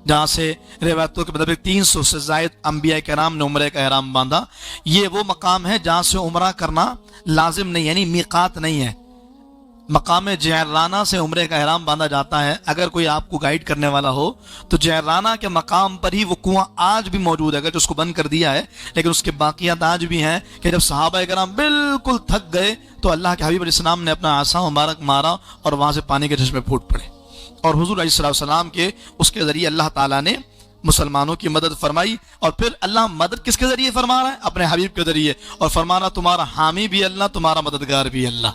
جہاں سے روایتوں کے مطابق 300 سے زائد انبیاء کرام نے عمرے کا احرام باندھا. یہ وہ مقام ہے جہاں سے عمرہ کرنا لازم نہیں، یعنی میقات نہیں ہے. مقام جعرانہ سے عمرے کا احرام باندھا جاتا ہے. اگر کوئی آپ کو گائیڈ کرنے والا ہو تو جعرانہ کے مقام پر ہی وہ کنواں آج بھی موجود ہے، اگر جو اس کو بند کر دیا ہے لیکن اس کے باقیات آج بھی ہیں کہ جب صحابہ کرام بالکل تھک گئے تو اللہ کے حبیب علیہ السلام نے اپنا عصا مبارک مارا اور وہاں سے پانی کے چشمے پھوٹ پڑے، اور حضور علیہ الصلوۃ والسلام کے اس کے ذریعے اللہ تعالیٰ نے مسلمانوں کی مدد فرمائی. اور پھر اللہ مدد کس کے ذریعے فرما رہا ہے؟ اپنے حبیب کے ذریعے، اور فرما رہا تمہارا حامی بھی اللہ، تمہارا مددگار بھی اللہ.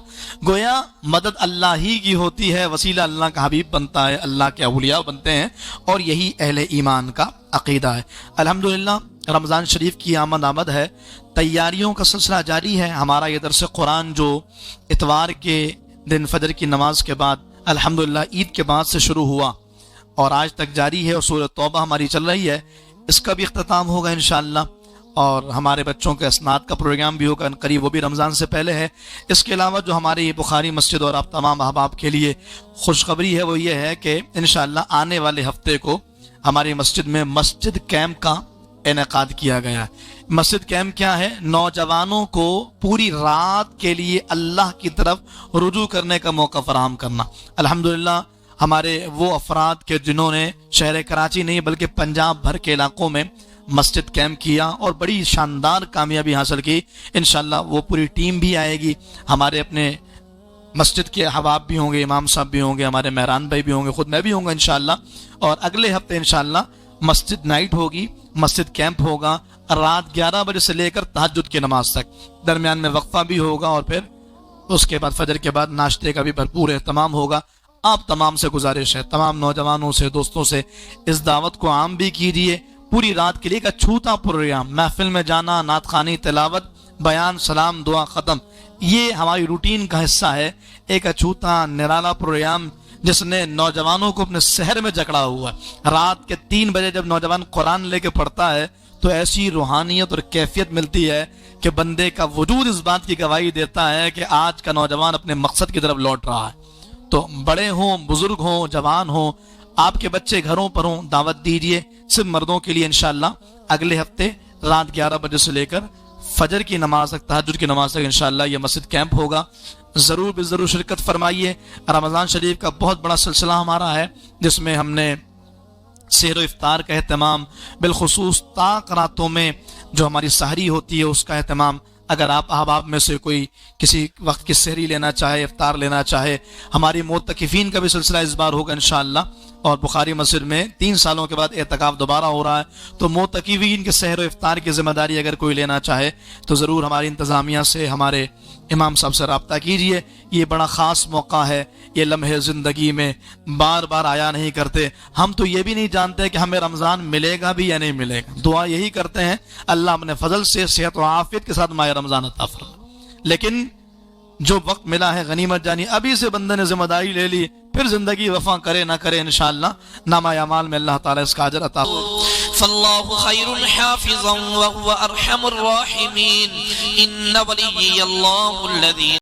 گویا مدد اللہ ہی کی ہوتی ہے، وسیلہ اللہ کا حبیب بنتا ہے، اللہ کے اولیاء بنتے ہیں، اور یہی اہل ایمان کا عقیدہ ہے. الحمدللہ رمضان شریف کی آمد ہے، تیاریوں کا سلسلہ جاری ہے. ہمارا یہ درس قرآن جو اتوار کے دن فجر کی نماز کے بعد الحمدللہ عید کے بعد سے شروع ہوا اور آج تک جاری ہے، اور سورۃ توبہ ہماری چل رہی ہے، اس کا بھی اختتام ہوگا انشاءاللہ. اور ہمارے بچوں کے اسناد کا پروگرام بھی ہوگا قریب، وہ بھی رمضان سے پہلے ہے. اس کے علاوہ جو ہماری بخاری مسجد اور آپ تمام احباب کے لیے خوشخبری ہے وہ یہ ہے کہ انشاءاللہ آنے والے ہفتے کو ہماری مسجد میں مسجد کیمپ کا انعقاد کیا گیا ہے. مسجد کیمپ کیا ہے؟ نوجوانوں کو پوری رات کے لیے اللہ کی طرف رجوع کرنے کا موقع فراہم کرنا. الحمدللہ ہمارے وہ افراد کے جنہوں نے شہر کراچی نہیں بلکہ پنجاب بھر کے علاقوں میں مسجد کیمپ کیا اور بڑی شاندار کامیابی حاصل کی. انشاءاللہ وہ پوری ٹیم بھی آئے گی، ہمارے اپنے مسجد کے احباب بھی ہوں گے، امام صاحب بھی ہوں گے، ہمارے مہران بھائی بھی ہوں گے، خود میں بھی ہوں گا انشاءاللہ. اور اگلے ہفتے انشاءاللہ مسجد نائٹ ہوگی، مسجد کیمپ ہوگا رات 11 بجے سے لے کر تہجد کی نماز تک. درمیان میں وقفہ بھی ہوگا اور پھر اس کے بعد فجر کے بعد ناشتے کا بھی بھرپور اہتمام ہوگا. آپ تمام سے گزارش ہے، تمام نوجوانوں سے، دوستوں سے، اس دعوت کو عام بھی کیجیے. پوری رات کے لیے ایک اچھوتا پروگرام، محفل میں جانا، نعت خوانی، تلاوت، بیان، سلام، دعا، ختم، یہ ہماری روٹین کا حصہ ہے. ایک اچھوتا نرالا پروگرام جس نے نوجوانوں کو اپنے شہر میں جکڑا ہوا ہے. رات کے 3 بجے جب نوجوان قرآن لے کے پڑھتا ہے تو ایسی روحانیت اور کیفیت ملتی ہے کہ بندے کا وجود اس بات کی گواہی دیتا ہے کہ آج کا نوجوان اپنے مقصد کی طرف لوٹ رہا ہے. تو بڑے ہوں، بزرگ ہوں، جوان ہوں، آپ کے بچے گھروں پر ہوں، دعوت دیجئے. صرف مردوں کے لیے انشاءاللہ اگلے ہفتے رات 11 بجے سے لے کر فجر کی نماز تک، تہجد کی نماز تک انشاءاللہ یہ مسجد کیمپ ہوگا. ضرور ضرور شرکت فرمائیے. رمضان شریف کا بہت بڑا سلسلہ ہمارا ہے جس میں ہم نے سحر و افطار کا اہتمام، بالخصوص طاق راتوں میں جو ہماری سحری ہوتی ہے اس کا اہتمام. اگر آپ احباب میں سے کوئی کسی وقت کی سحری لینا چاہے، افطار لینا چاہے، ہماری معتکفین کا بھی سلسلہ اس بار ہوگا انشاءاللہ. اور بخاری مسجد میں 3 سالوں کے بعد اعتکاف دوبارہ ہو رہا ہے، تو معتکفین کے سحر و افطار کی ذمہ داری اگر کوئی لینا چاہے تو ضرور ہماری انتظامیہ سے، ہمارے امام صاحب سے رابطہ کیجئے. یہ بڑا خاص موقع ہے، یہ لمحے زندگی میں بار بار آیا نہیں کرتے. ہم تو یہ بھی نہیں جانتے کہ ہمیں رمضان ملے گا بھی یا نہیں ملے گا. دعا یہی کرتے ہیں اللہ اپنے فضل سے صحت و عافیت کے ساتھ ماہ رمضان عطا فرمائے. لیکن جو وقت ملا ہے غنیمت جانی، ابھی سے بندے نے ذمہ داری لے لی، پھر زندگی وفا کرے نہ کرے انشاءاللہ نامہ اعمال میں اللہ تعالیٰ اس کا اجر عطا فرمائے. فالله خير حافظا وهو أرحم الراحمين إن وليي الله الذي